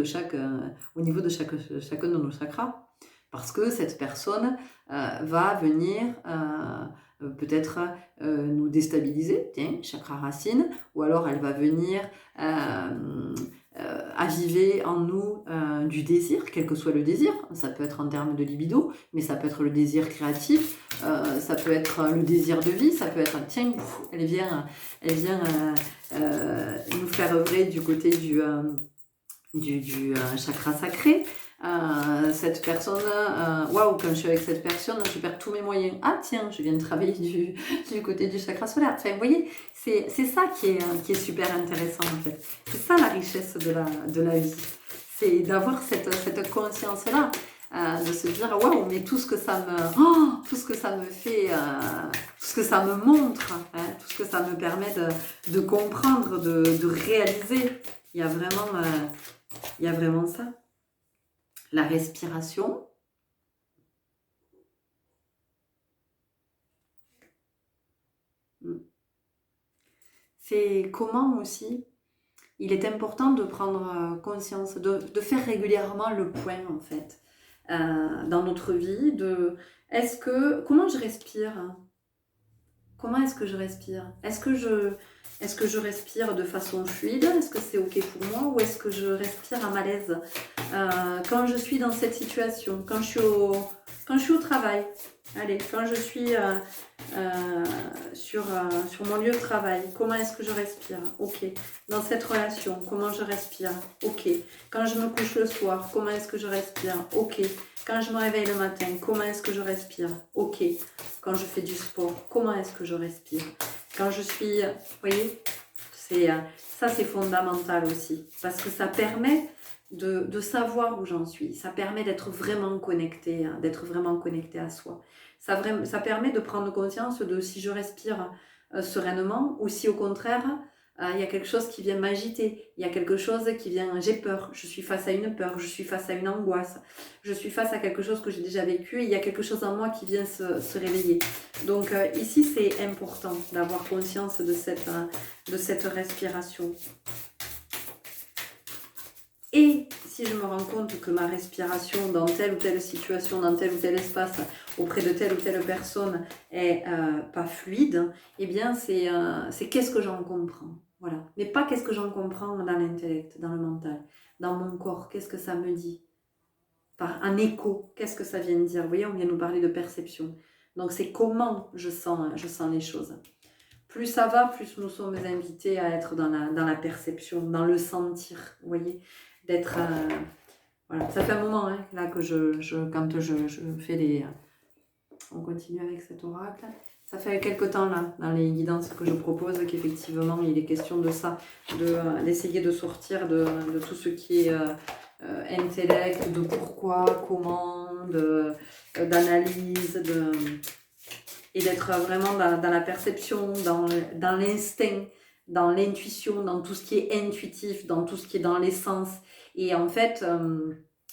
au niveau de chacun de nos chakras. Parce que cette personne va venir peut-être nous déstabiliser, tiens, chakra racine, ou alors elle va venir aviver en nous du désir, quel que soit le désir. Ça peut être en termes de libido, mais ça peut être le désir créatif, ça peut être le désir de vie, ça peut être, tiens, elle vient nous faire œuvrer du côté du chakra sacré. Cette personne, waouh, quand je suis avec cette personne, je perds tous mes moyens. Ah tiens, je viens de travailler du côté du chakra solaire. Enfin, vous voyez, c'est ça qui est super intéressant en fait. C'est ça la richesse de la vie. C'est d'avoir cette conscience-là, de se dire waouh, mais tout ce que ça me fait, tout ce que ça me montre, hein, tout ce que ça me permet de comprendre, de réaliser. Il y a vraiment ça. La respiration. C'est comment aussi il est important de prendre conscience, de faire régulièrement le point en fait dans notre vie. Comment je respire? Comment est-ce que je respire? Est-ce que Est-ce que je respire de façon fluide? Est-ce que c'est OK pour moi? Ou est-ce que je respire à malaise? Quand je suis dans cette situation, quand je suis au travail, allez, quand je suis sur mon lieu de travail, comment est-ce que je respire? OK. Dans cette relation, comment je respire? OK. Quand je me couche le soir, comment est-ce que je respire? OK. Quand je me réveille le matin, comment est-ce que je respire? OK. Quand je fais du sport, comment est-ce que je respire? Quand je suis... Vous voyez, ça c'est fondamental aussi. Parce que ça permet de savoir où j'en suis. Ça permet d'être vraiment connecté, hein, d'être vraiment connecté à soi. Ça permet de prendre conscience de si je respire sereinement ou si au contraire, il y a quelque chose qui vient m'agiter. Il y a quelque chose qui vient, j'ai peur. Je suis face à une peur, je suis face à une angoisse. Je suis face à quelque chose que j'ai déjà vécu et il y a quelque chose en moi qui vient se réveiller. Donc ici, c'est important d'avoir conscience de cette respiration. Et si je me rends compte que ma respiration dans telle ou telle situation, dans tel ou tel espace, auprès de telle ou telle personne est pas fluide, eh bien c'est qu'est-ce que j'en comprends. Voilà. Mais pas qu'est-ce que j'en comprends dans l'intellect, dans le mental, dans mon corps, qu'est-ce que ça me dit. Par un écho, qu'est-ce que ça vient de dire. Vous voyez, on vient nous parler de perception. Donc c'est comment je sens les choses. Plus ça va, plus nous sommes invités à être dans la perception, dans le sentir, vous voyez, d'être... voilà, ça fait un moment hein, là que quand je fais les... on continue avec cet oracle. Ça fait quelques temps là, dans les guidances que je propose, qu'effectivement il est question de ça, d'essayer de sortir de tout ce qui est intellect, de pourquoi, comment, d'analyse, et d'être vraiment dans la perception, dans l'instinct, dans l'intuition, dans tout ce qui est intuitif, dans tout ce qui est dans l'essence. Et en fait,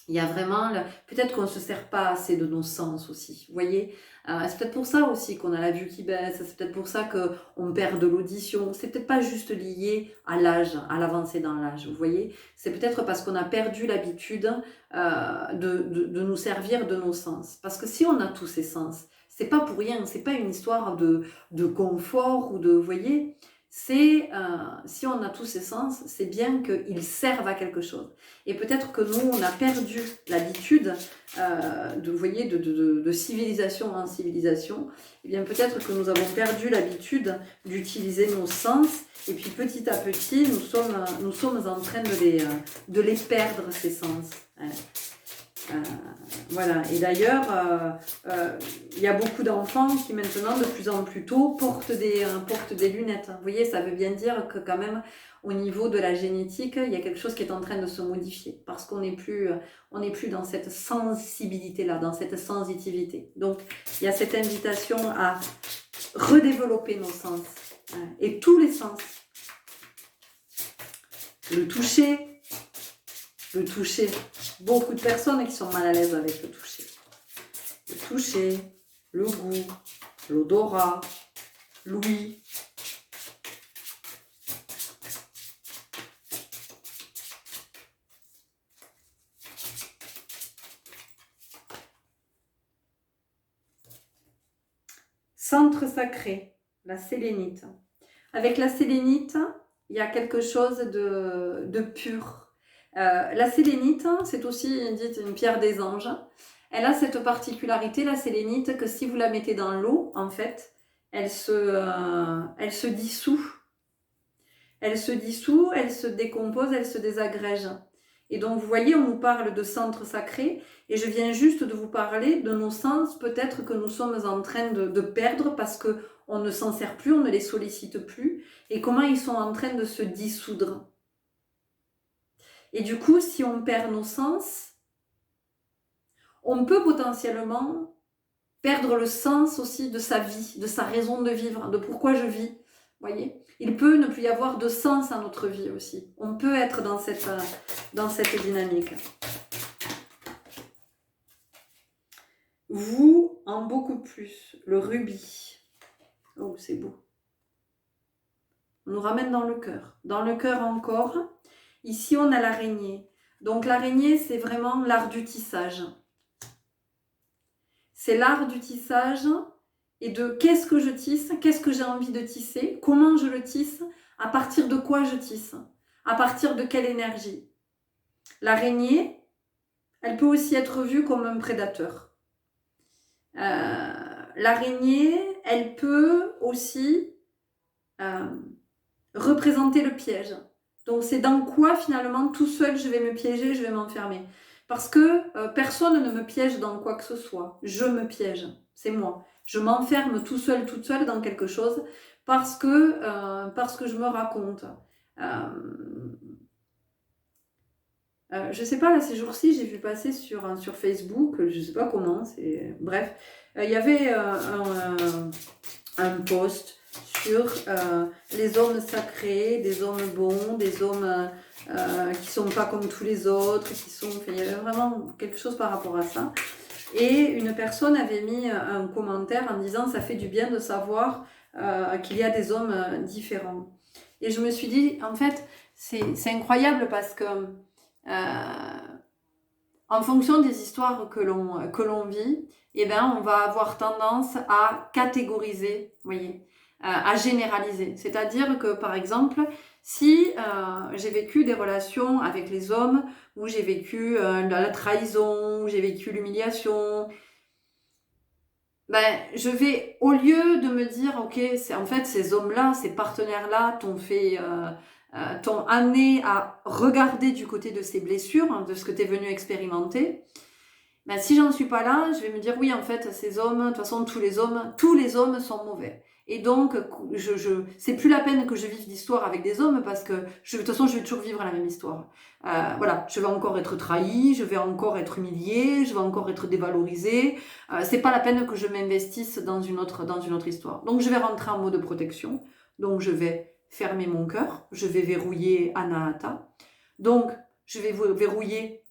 il y a vraiment... Peut-être qu'on ne se sert pas assez de nos sens aussi, vous voyez. C'est peut-être pour ça aussi qu'on a la vue qui baisse, c'est peut-être pour ça qu'on perd de l'audition. C'est peut-être pas juste lié à l'âge, à l'avancée dans l'âge, vous voyez. C'est peut-être parce qu'on a perdu l'habitude de nous servir de nos sens. Parce que si on a tous ces sens, c'est pas pour rien, c'est pas une histoire de confort ou de, vous voyez, c'est, si on a tous ces sens, c'est bien qu'ils servent à quelque chose. Et peut-être que nous, on a perdu l'habitude, vous voyez, de civilisation en civilisation. Et bien peut-être que nous avons perdu l'habitude d'utiliser nos sens. Et puis petit à petit, nous sommes en train de les perdre, ces sens. Voilà, et d'ailleurs, il y a beaucoup d'enfants qui maintenant, de plus en plus tôt, portent des lunettes. Vous voyez, ça veut bien dire que quand même, au niveau de la génétique, il y a quelque chose qui est en train de se modifier, parce qu'on n'est plus dans cette sensibilité-là, dans cette sensitivité. Donc, il y a cette invitation à redévelopper nos sens, et tous les sens. Le toucher, beaucoup de personnes qui sont mal à l'aise avec le toucher, le goût, l'odorat, l'ouïe. Centre sacré, la sélénite. Avec la sélénite, il y a quelque chose de pur. La sélénite, c'est aussi dite une pierre des anges. Elle a cette particularité, la sélénite, que si vous la mettez dans l'eau, en fait, elle se dissout. Elle se dissout, elle se décompose, elle se désagrège. Et donc, vous voyez, on nous parle de centre sacré, et je viens juste de vous parler de nos sens, peut-être que nous sommes en train de perdre parce qu'on ne s'en sert plus, on ne les sollicite plus, et comment ils sont en train de se dissoudre. Et du coup, si on perd nos sens, on peut potentiellement perdre le sens aussi de sa vie, de sa raison de vivre, de pourquoi je vis. Voyez, il peut ne plus y avoir de sens à notre vie aussi. On peut être dans cette dynamique. Vous, en beaucoup plus, le rubis. Oh, c'est beau. On nous ramène dans le cœur. Dans le cœur encore. Ici, on a l'araignée. Donc, l'araignée, c'est vraiment l'art du tissage. C'est l'art du tissage et de qu'est-ce que je tisse, qu'est-ce que j'ai envie de tisser, comment je le tisse, À partir de quoi je tisse? À partir de quelle énergie? L'araignée, elle peut aussi être vue comme un prédateur. L'araignée, elle peut aussi représenter le piège. Donc c'est dans quoi finalement tout seul je vais me piéger, je vais m'enfermer. Parce que personne ne me piège dans quoi que ce soit. Je me piège, c'est moi. Je m'enferme tout seul, toute seule dans quelque chose parce que je me raconte. Je sais pas, là, ces jours-ci, j'ai vu passer sur Facebook, je sais pas comment, bref, il y avait un post sur les hommes sacrés, des hommes bons, des hommes qui sont pas comme tous les autres, il y avait vraiment quelque chose par rapport à ça. Et une personne avait mis un commentaire en disant « ça fait du bien de savoir qu'il y a des hommes différents ». Et je me suis dit, en fait, c'est incroyable parce que en fonction des histoires que l'on vit, eh ben, on va avoir tendance à catégoriser, voyez, à généraliser. C'est-à-dire que, par exemple, si j'ai vécu des relations avec les hommes, où j'ai vécu la trahison, où j'ai vécu l'humiliation, ben, je vais, au lieu de me dire, ok, en fait, ces hommes-là, ces partenaires-là t'ont amené à regarder du côté de ces blessures, hein, de ce que tu es venu expérimenter. Ben, si j'en suis pas là, je vais me dire oui, en fait, ces hommes, de toute façon, tous les hommes sont mauvais. Et donc, c'est plus la peine que je vive d'histoire avec des hommes parce que, de toute façon, je vais toujours vivre la même histoire. Voilà, je vais encore être trahie, je vais encore être humiliée, je vais encore être dévalorisée. C'est pas la peine que je m'investisse dans une autre histoire. Donc, je vais rentrer en mode protection. Donc, je vais fermer mon cœur, je vais verrouiller Anahata. Donc, je vais verrouiller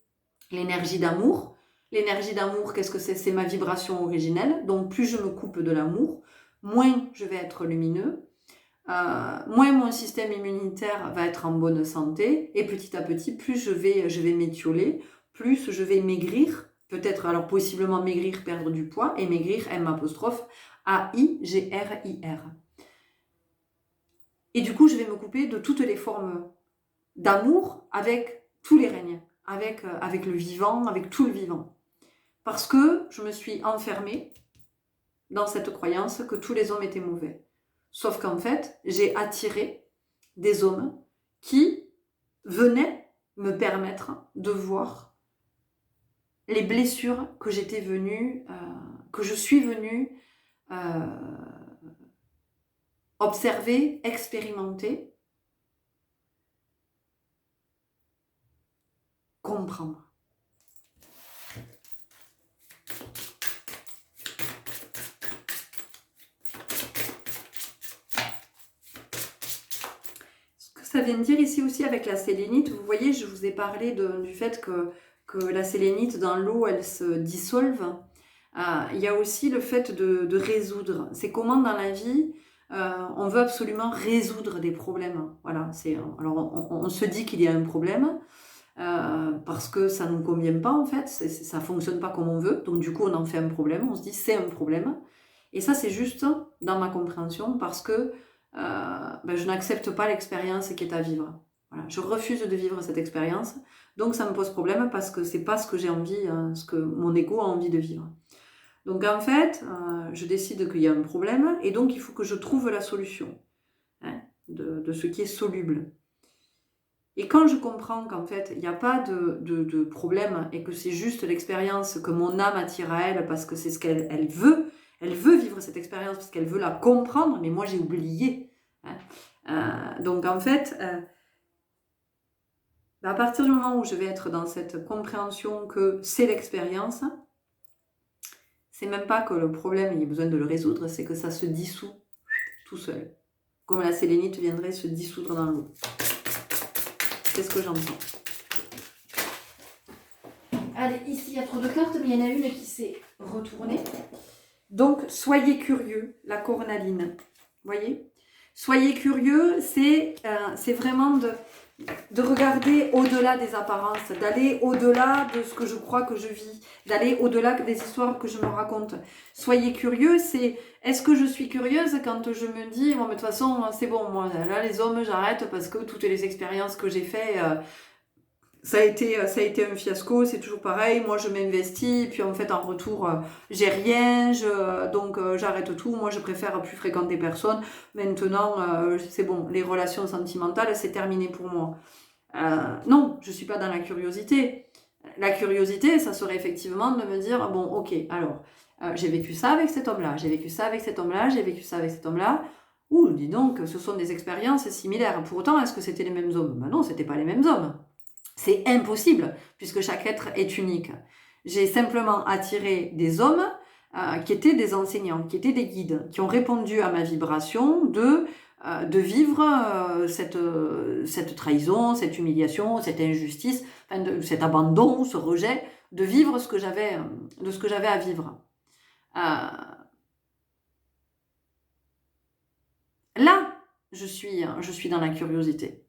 l'énergie d'amour. L'énergie d'amour, qu'est-ce que c'est? C'est ma vibration originelle. Donc, plus je me coupe de l'amour, moins je vais être lumineux, moins mon système immunitaire va être en bonne santé, et petit à petit, plus je vais m'étioler, plus je vais maigrir, peut-être, alors possiblement maigrir, perdre du poids, et maigrir, M'-A-I-G-R-I-R. Et du coup, je vais me couper de toutes les formes d'amour avec tous les règnes, avec le vivant, avec tout le vivant. Parce que je me suis enfermée dans cette croyance que tous les hommes étaient mauvais. Sauf qu'en fait, j'ai attiré des hommes qui venaient me permettre de voir les blessures que je suis venue observer, expérimenter, comprendre. Ça vient de dire ici aussi avec la sélénite, vous voyez, je vous ai parlé du fait que la sélénite dans l'eau, elle se dissolve. Il y a aussi le fait de résoudre. C'est comment dans la vie, on veut absolument résoudre des problèmes. Voilà, alors on se dit qu'il y a un problème parce que ça ne nous convient pas en fait, ça ne fonctionne pas comme on veut, donc du coup on en fait un problème, on se dit c'est un problème. Et ça c'est juste dans ma compréhension parce que je n'accepte pas l'expérience qui est à vivre. Voilà, je refuse de vivre cette expérience, donc ça me pose problème parce que c'est pas ce que j'ai envie, ce que mon ego a envie de vivre. Donc en fait, je décide qu'il y a un problème et donc il faut que je trouve la solution de ce qui est soluble. Et quand je comprends qu'en fait, il n'y a pas de problème et que c'est juste l'expérience que mon âme attire à elle parce que c'est ce qu'elle veut, elle veut vivre cette expérience parce qu'elle veut la comprendre, mais moi j'ai oublié. Donc en fait, à partir du moment où je vais être dans cette compréhension que c'est l'expérience, c'est même pas que le problème, il y a besoin de le résoudre, c'est que ça se dissout tout seul. Comme la sélénite viendrait se dissoudre dans l'eau. C'est ce que j'entends. Allez, ici il y a trop de cartes, mais il y en a une qui s'est retournée. Donc, soyez curieux, la cornaline. Vous voyez ? Soyez curieux, c'est vraiment de regarder au-delà des apparences, d'aller au-delà de ce que je crois que je vis, d'aller au-delà des histoires que je me raconte. Soyez curieux, c'est est-ce que je suis curieuse quand je me dis, bon, mais de toute façon, c'est bon, moi, là, les hommes, j'arrête parce que toutes les expériences que j'ai faites, ça a été un fiasco, c'est toujours pareil, moi je m'investis, puis en fait en retour j'ai rien, donc j'arrête tout, moi je préfère plus fréquenter personne, maintenant c'est bon, les relations sentimentales c'est terminé pour moi. Non, je suis pas dans la curiosité. La curiosité, ça serait effectivement de me dire, bon ok, alors j'ai vécu ça avec cet homme-là, j'ai vécu ça avec cet homme-là, j'ai vécu ça avec cet homme-là, ouh, dis donc, ce sont des expériences similaires. Pour autant, est-ce que c'était les mêmes hommes? Ben non, c'était pas les mêmes hommes. C'est impossible, puisque chaque être est unique. J'ai simplement attiré des hommes qui étaient des enseignants, qui étaient des guides, qui ont répondu à ma vibration de vivre cette trahison, cette humiliation, cette injustice, enfin cet abandon, ce rejet, de vivre ce que j'avais à vivre. Là, je suis dans la curiosité.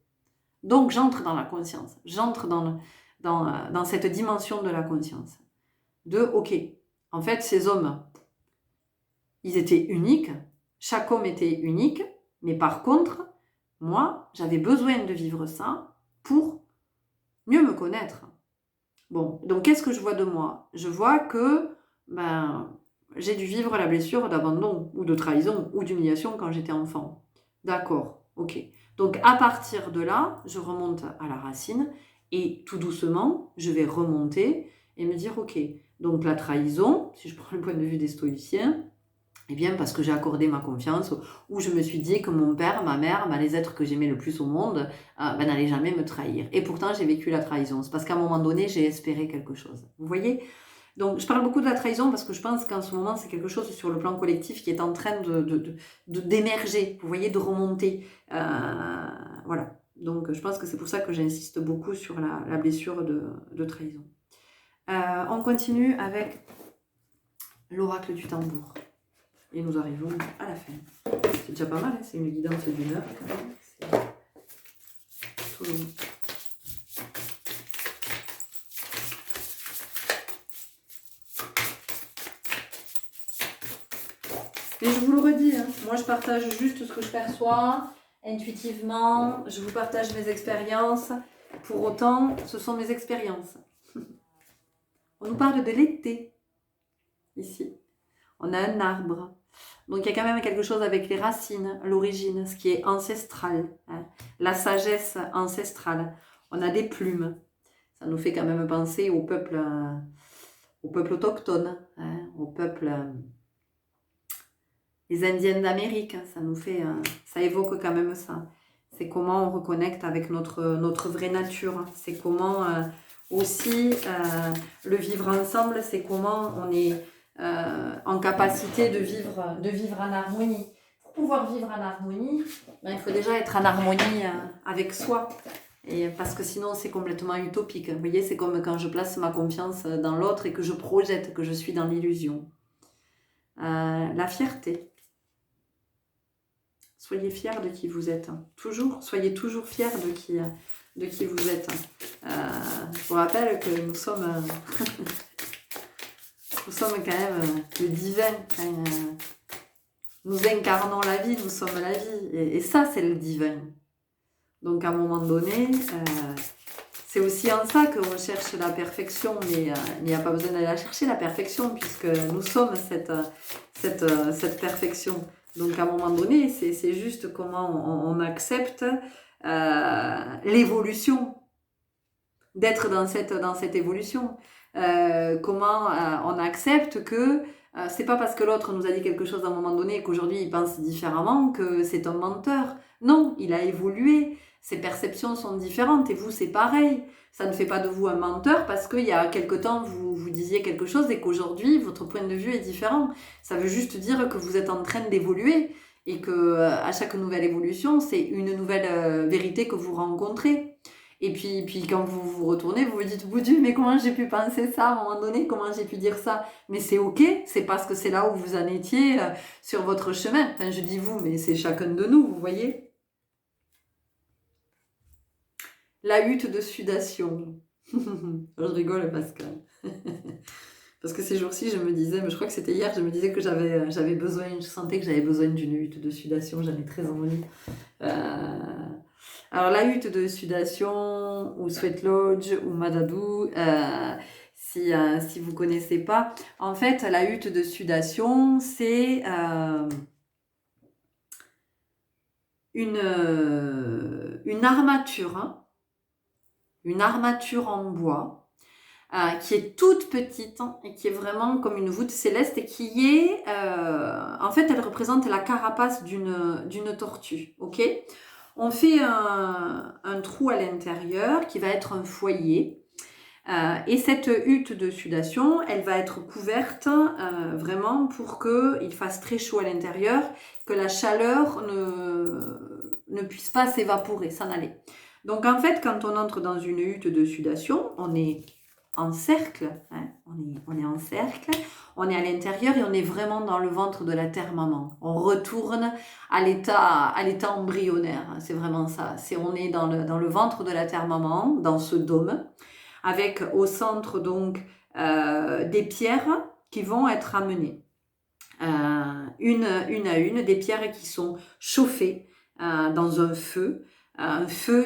Donc j'entre dans la conscience, j'entre dans cette dimension de la conscience. De, ok, en fait ces hommes, ils étaient uniques, chaque homme était unique, mais par contre, moi, j'avais besoin de vivre ça pour mieux me connaître. Bon, donc qu'est-ce que je vois de moi? Je vois que j'ai dû vivre la blessure d'abandon, ou de trahison, ou d'humiliation quand j'étais enfant. D'accord, ok. Donc à partir de là, je remonte à la racine et tout doucement, je vais remonter et me dire ok, donc la trahison, si je prends le point de vue des stoïciens, eh bien parce que j'ai accordé ma confiance ou je me suis dit que mon père, ma mère, les êtres que j'aimais le plus au monde n'allaient jamais me trahir. Et pourtant j'ai vécu la trahison. C'est parce qu'à un moment donné, j'ai espéré quelque chose. Vous voyez ? Donc, je parle beaucoup de la trahison parce que je pense qu'en ce moment, c'est quelque chose sur le plan collectif qui est en train d'émerger, vous voyez, de remonter. Voilà. Donc, je pense que c'est pour ça que j'insiste beaucoup sur la blessure de trahison. On continue avec l'oracle du tambour. Et nous arrivons à la fin. C'est déjà pas mal, hein, c'est une guidance d'une heure quand même. C'est tout. Mais je vous le redis, hein, moi je partage juste ce que je perçois intuitivement, je vous partage mes expériences. Pour autant, ce sont mes expériences. On nous parle de l'été, ici. On a un arbre. Donc il y a quand même quelque chose avec les racines, l'origine, ce qui est ancestral, hein, la sagesse ancestrale. On a des plumes. Ça nous fait quand même penser au peuple autochtone, hein, au peuple... les Indiennes d'Amérique, ça évoque quand même ça. C'est comment on reconnecte avec notre vraie nature. C'est comment aussi le vivre ensemble, c'est comment on est en capacité de vivre en harmonie. Pour pouvoir vivre en harmonie, il faut déjà être en harmonie avec soi. Et parce que sinon, c'est complètement utopique. Vous voyez, c'est comme quand je place ma confiance dans l'autre et que je projette, que je suis dans l'illusion. La fierté. Soyez fiers de qui vous êtes. Soyez toujours fiers de qui vous êtes. Je vous rappelle que nous sommes quand même le divin. Nous incarnons la vie, nous sommes la vie. Et ça, c'est le divin. Donc, à un moment donné, c'est aussi en ça qu'on cherche la perfection. Mais il n'y a pas besoin d'aller la chercher, la perfection, puisque nous sommes cette perfection. Donc, à un moment donné, c'est juste comment on accepte l'évolution, d'être dans cette évolution. Comment on accepte que c'est pas parce que l'autre nous a dit quelque chose à un moment donné et qu'aujourd'hui il pense différemment que c'est un menteur. Non, il a évolué, ses perceptions sont différentes et vous c'est pareil. Ça ne fait pas de vous un menteur parce qu'il y a quelque temps vous disiez quelque chose et qu'aujourd'hui votre point de vue est différent. Ça veut juste dire que vous êtes en train d'évoluer et que à chaque nouvelle évolution c'est une nouvelle vérité que vous rencontrez. Et puis quand vous vous retournez, vous vous dites, Boudu, mais comment j'ai pu penser ça à un moment donné? Comment j'ai pu dire ça? Mais c'est ok, c'est parce que c'est là où vous en étiez sur votre chemin. Enfin, je dis vous, mais c'est chacun de nous, vous voyez? La hutte de sudation. Je rigole, Pascal. Parce que ces jours-ci, je me disais, mais je crois que c'était hier, je me disais que j'avais besoin, je sentais que j'avais besoin d'une hutte de sudation, j'en ai très envie. Alors la hutte de sudation, ou Sweat Lodge, ou Madadou, si vous connaissez pas, en fait, la hutte de sudation, c'est une armature, hein, une armature en bois, qui est toute petite et qui est vraiment comme une voûte céleste et qui est, en fait, elle représente la carapace d'une tortue, ok? On fait un trou à l'intérieur qui va être un foyer. Et cette hutte de sudation, elle va être couverte vraiment pour qu'il fasse très chaud à l'intérieur, que la chaleur ne puisse pas s'évaporer, s'en aller. Donc en fait, quand on entre dans une hutte de sudation, on est en cercle, hein, on est en cercle, on est à l'intérieur et on est vraiment dans le ventre de la terre maman. On retourne à l'état embryonnaire, c'est vraiment ça. On est dans le ventre de la terre maman, dans ce dôme, avec au centre donc des pierres qui vont être amenées une à une, des pierres qui sont chauffées dans un feu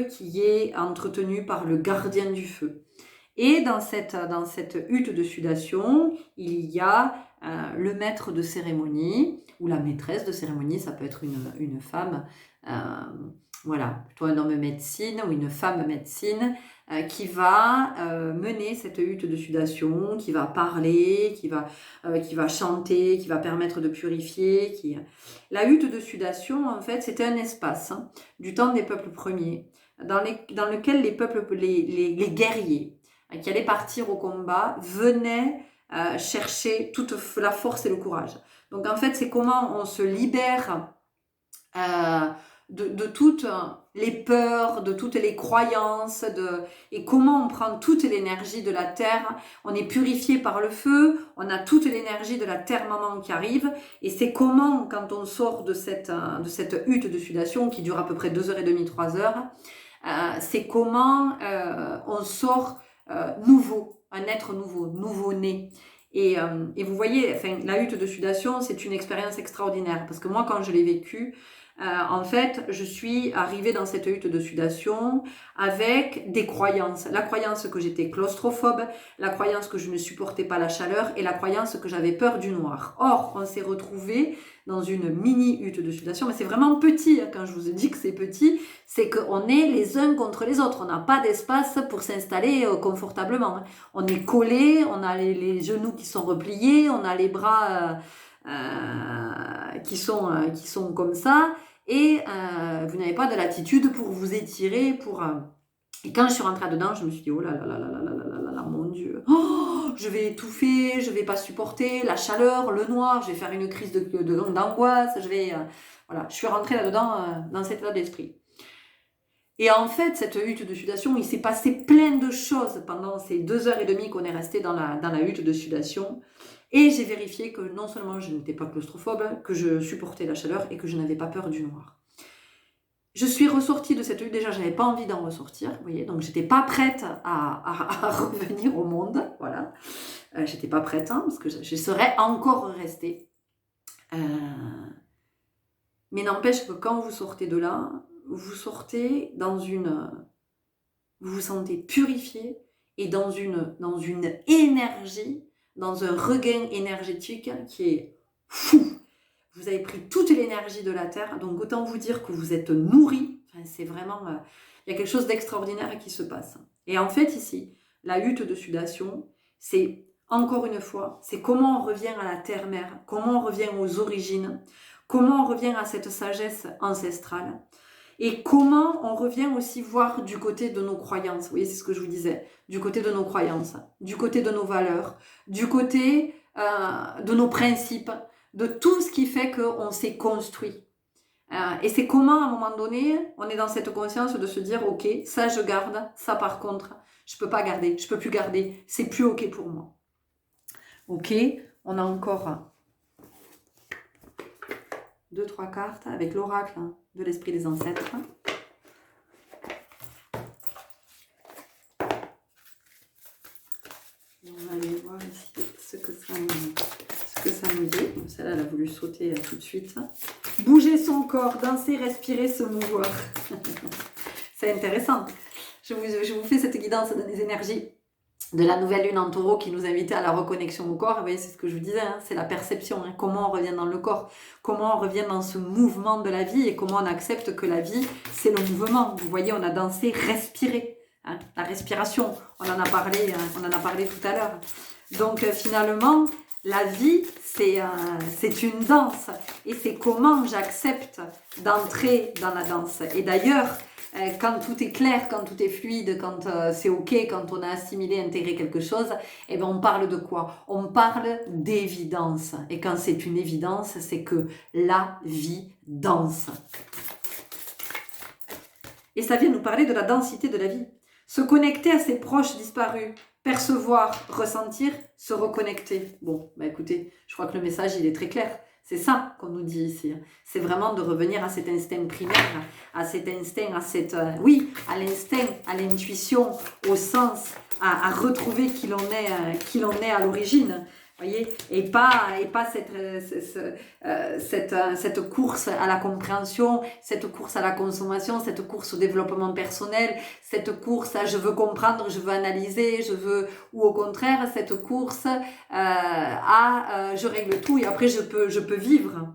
qui est entretenu par le gardien du feu. Et dans cette hutte de sudation, il y a le maître de cérémonie ou la maîtresse de cérémonie, ça peut être une femme, voilà, plutôt un homme médecine ou une femme médecine, qui va mener cette hutte de sudation, qui va parler, qui va chanter, qui va permettre de purifier. La hutte de sudation, en fait, c'était un espace du temps des peuples premiers, dans lequel les peuples, les guerriers, qui allaient partir au combat, venaient chercher toute la force et le courage. Donc en fait, c'est comment on se libère de toutes les peurs, de toutes les croyances, et comment on prend toute l'énergie de la terre. On est purifié par le feu, on a toute l'énergie de la terre maman qui arrive, et c'est comment, quand on sort de cette hutte de sudation qui dure à peu près 2h30, 3h, c'est comment on sort nouveau, un être nouveau-né. Et vous voyez, enfin, la hutte de sudation, c'est une expérience extraordinaire, parce que moi, quand je l'ai vécue, en fait, je suis arrivée dans cette hutte de sudation avec des croyances. La croyance que j'étais claustrophobe, la croyance que je ne supportais pas la chaleur et la croyance que j'avais peur du noir. Or, on s'est retrouvés dans une mini hutte de sudation, mais c'est vraiment petit, quand je vous ai dit que c'est petit, c'est qu'on est les uns contre les autres, on n'a pas d'espace pour s'installer confortablement. On est collés, on a les genoux qui sont repliés, on a les bras qui sont comme ça, et vous n'avez pas de latitude pour vous étirer, Et quand je suis rentrée dedans, je me suis dit, oh là là là là là là là là là, mon Dieu, je vais étouffer, je vais pas supporter la chaleur, le noir, je vais faire une crise d'angoisse, voilà, je suis rentrée là-dedans dans cet état d'esprit. Et en fait, cette hutte de sudation, il s'est passé plein de choses pendant ces 2h30 qu'on est resté dans la hutte de sudation. Et j'ai vérifié que non seulement je n'étais pas claustrophobe, que je supportais la chaleur et que je n'avais pas peur du noir. Je suis ressortie de cette hutte, déjà j'avais pas envie d'en ressortir, vous voyez, donc j'étais pas prête à revenir au monde, voilà. J'étais pas prête, parce que je serais encore restée. Mais n'empêche que quand vous sortez de là, vous sortez vous vous sentez purifié et dans une énergie, dans un regain énergétique qui est fou. Vous avez pris toute l'énergie de la terre, donc autant vous dire que vous êtes nourri. Enfin, c'est vraiment, il y a quelque chose d'extraordinaire qui se passe. Et en fait ici, la hutte de sudation, c'est encore une fois, c'est comment on revient à la terre-mère, comment on revient aux origines, comment on revient à cette sagesse ancestrale. Et comment on revient aussi voir du côté de nos croyances. Vous voyez, c'est ce que je vous disais. Du côté de nos croyances, du côté de nos valeurs, du côté de nos principes, de tout ce qui fait qu'on s'est construit. Et c'est comment, à un moment donné, on est dans cette conscience de se dire, ok, ça je garde, ça par contre, je peux pas garder, je peux plus garder, c'est plus ok pour moi. Ok, on a encore 2-3 cartes avec l'oracle de l'esprit des ancêtres. noter tout de suite. Bouger son corps, danser, respirer, se mouvoir. C'est intéressant. Je vous fais cette guidance dans les énergies de la nouvelle lune en taureau qui nous invitait à la reconnexion au corps. Vous voyez, c'est ce que je vous disais, hein, c'est la perception. Hein, comment on revient dans le corps, comment on revient dans ce mouvement de la vie et comment on accepte que la vie, c'est le mouvement. Vous voyez, on a dansé, respiré. Hein, la respiration, on en a parlé tout à l'heure. Donc finalement, la vie, c'est une danse. Et c'est comment j'accepte d'entrer dans la danse. Et d'ailleurs, quand tout est clair, quand tout est fluide, quand c'est ok, quand on a assimilé, intégré quelque chose, eh ben on parle de quoi? On parle d'évidence. Et quand c'est une évidence, c'est que la vie danse. Et ça vient nous parler de la densité de la vie. Se connecter à ses proches disparus, percevoir, ressentir, se reconnecter. Bon, bah écoutez, je crois que le message, il est très clair. C'est ça qu'on nous dit ici. C'est vraiment de revenir à cet instinct primaire, à cet instinct, à l'instinct, à l'intuition, au sens, à retrouver qui l'on est à l'origine. Voyez, et pas cette course à la compréhension, cette course à la consommation, cette course au développement personnel, cette course à je veux comprendre, je veux analyser, ou au contraire cette course à je règle tout et après je peux vivre.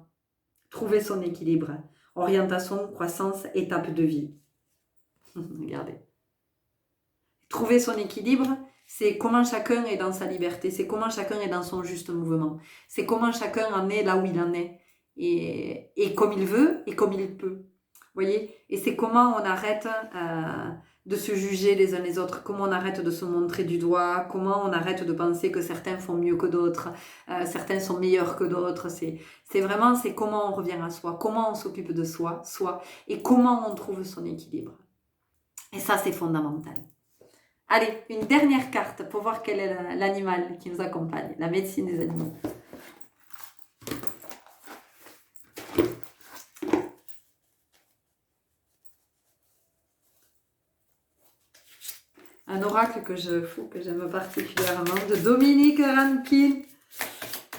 Trouver son équilibre, orientation, croissance, étape de vie. Regardez. Trouver son équilibre, c'est comment chacun est dans sa liberté, c'est comment chacun est dans son juste mouvement, c'est comment chacun en est là où il en est, et comme il veut et comme il peut. Vous voyez? Et c'est comment on arrête de se juger les uns les autres, comment on arrête de se montrer du doigt, comment on arrête de penser que certains font mieux que d'autres, certains sont meilleurs que d'autres. C'est comment on revient à soi, comment on s'occupe de soi, et comment on trouve son équilibre. Et ça, c'est fondamental. Allez, une dernière carte pour voir quel est l'animal qui nous accompagne, la médecine des animaux. Un oracle que j'aime particulièrement, de Dominique Rankine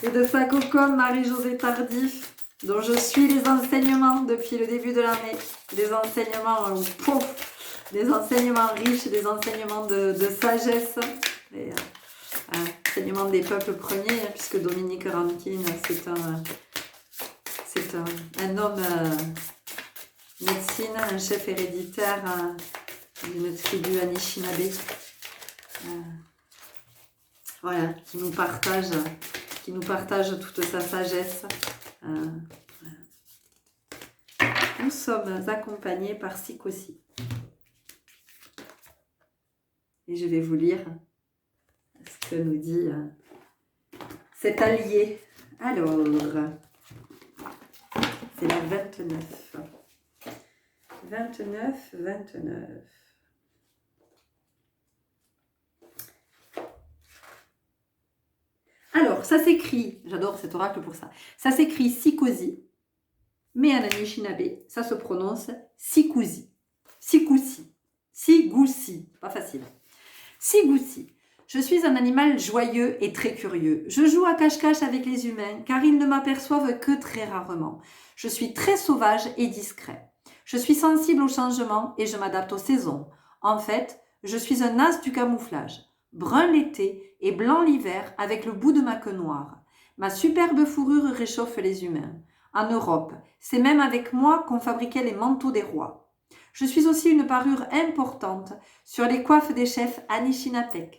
et de sa cocotte Marie-Josée Tardif, dont je suis les enseignements depuis le début de l'année. Des enseignements des enseignements riches, des enseignements de sagesse, des enseignements des peuples premiers, hein, puisque Dominique Rankine, c'est un homme médecine, un chef héréditaire d'une tribu Anishinaabe, voilà, qui nous partage toute sa sagesse. Nous sommes accompagnés par Sikosi. Et je vais vous lire ce que nous dit cet allié. Alors, c'est la 29. 29. Alors, ça s'écrit, j'adore cet oracle pour ça, ça s'écrit Sikosi, mais en Anishinaabe, ça se prononce Sikoussi. Sigoussi, pas facile. Sigoussi. Je suis un animal joyeux et très curieux. Je joue à cache-cache avec les humains car ils ne m'aperçoivent que très rarement. Je suis très sauvage et discret. Je suis sensible aux changements et je m'adapte aux saisons. En fait, je suis un as du camouflage. Brun l'été et blanc l'hiver avec le bout de ma queue noire. Ma superbe fourrure réchauffe les humains. En Europe, c'est même avec moi qu'on fabriquait les manteaux des rois. Je suis aussi une parure importante sur les coiffes des chefs Anishinaabe.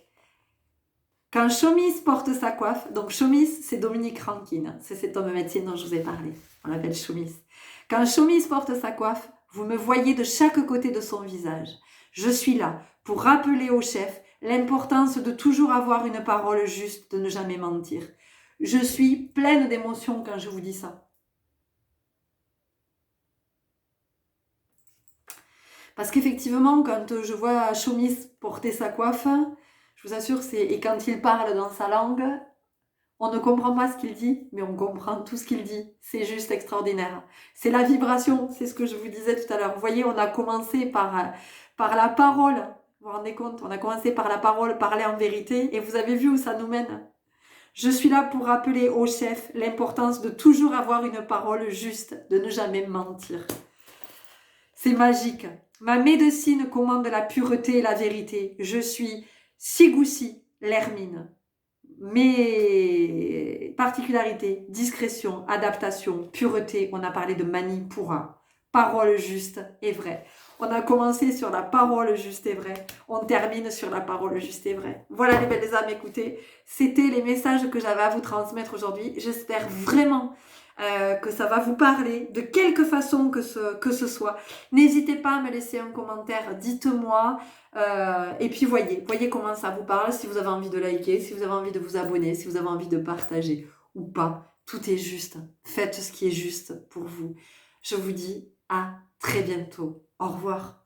Quand Chomis porte sa coiffe, donc Chomis, c'est Dominique Rankine, c'est cet homme médecin dont je vous ai parlé, on l'appelle Chomis. Quand Chomis porte sa coiffe, vous me voyez de chaque côté de son visage. Je suis là pour rappeler au chef l'importance de toujours avoir une parole juste, de ne jamais mentir. Je suis pleine d'émotions quand je vous dis ça. Parce qu'effectivement, quand je vois Chomis porter sa coiffe, je vous assure, et quand il parle dans sa langue, on ne comprend pas ce qu'il dit, mais on comprend tout ce qu'il dit. C'est juste extraordinaire. C'est la vibration, c'est ce que je vous disais tout à l'heure. Vous voyez, on a commencé par la parole. Vous vous rendez compte? On a commencé par la parole, parler en vérité, et vous avez vu où ça nous mène. Je suis là pour rappeler au chef l'importance de toujours avoir une parole juste, de ne jamais mentir. C'est magique. Ma médecine commande la pureté et la vérité. Je suis Sigoussi, l'hermine. Mes particularités, discrétion, adaptation, pureté, on a parlé de Manipura, parole juste et vraie. On a commencé sur la parole juste et vraie, on termine sur la parole juste et vraie. Voilà les belles âmes, écoutez, c'était les messages que j'avais à vous transmettre aujourd'hui. J'espère vraiment que ça va vous parler de quelque façon que ce soit. N'hésitez pas à me laisser un commentaire, dites-moi. Et puis voyez comment ça vous parle, si vous avez envie de liker, si vous avez envie de vous abonner, si vous avez envie de partager ou pas. Tout est juste. Faites ce qui est juste pour vous. Je vous dis à très bientôt. Au revoir.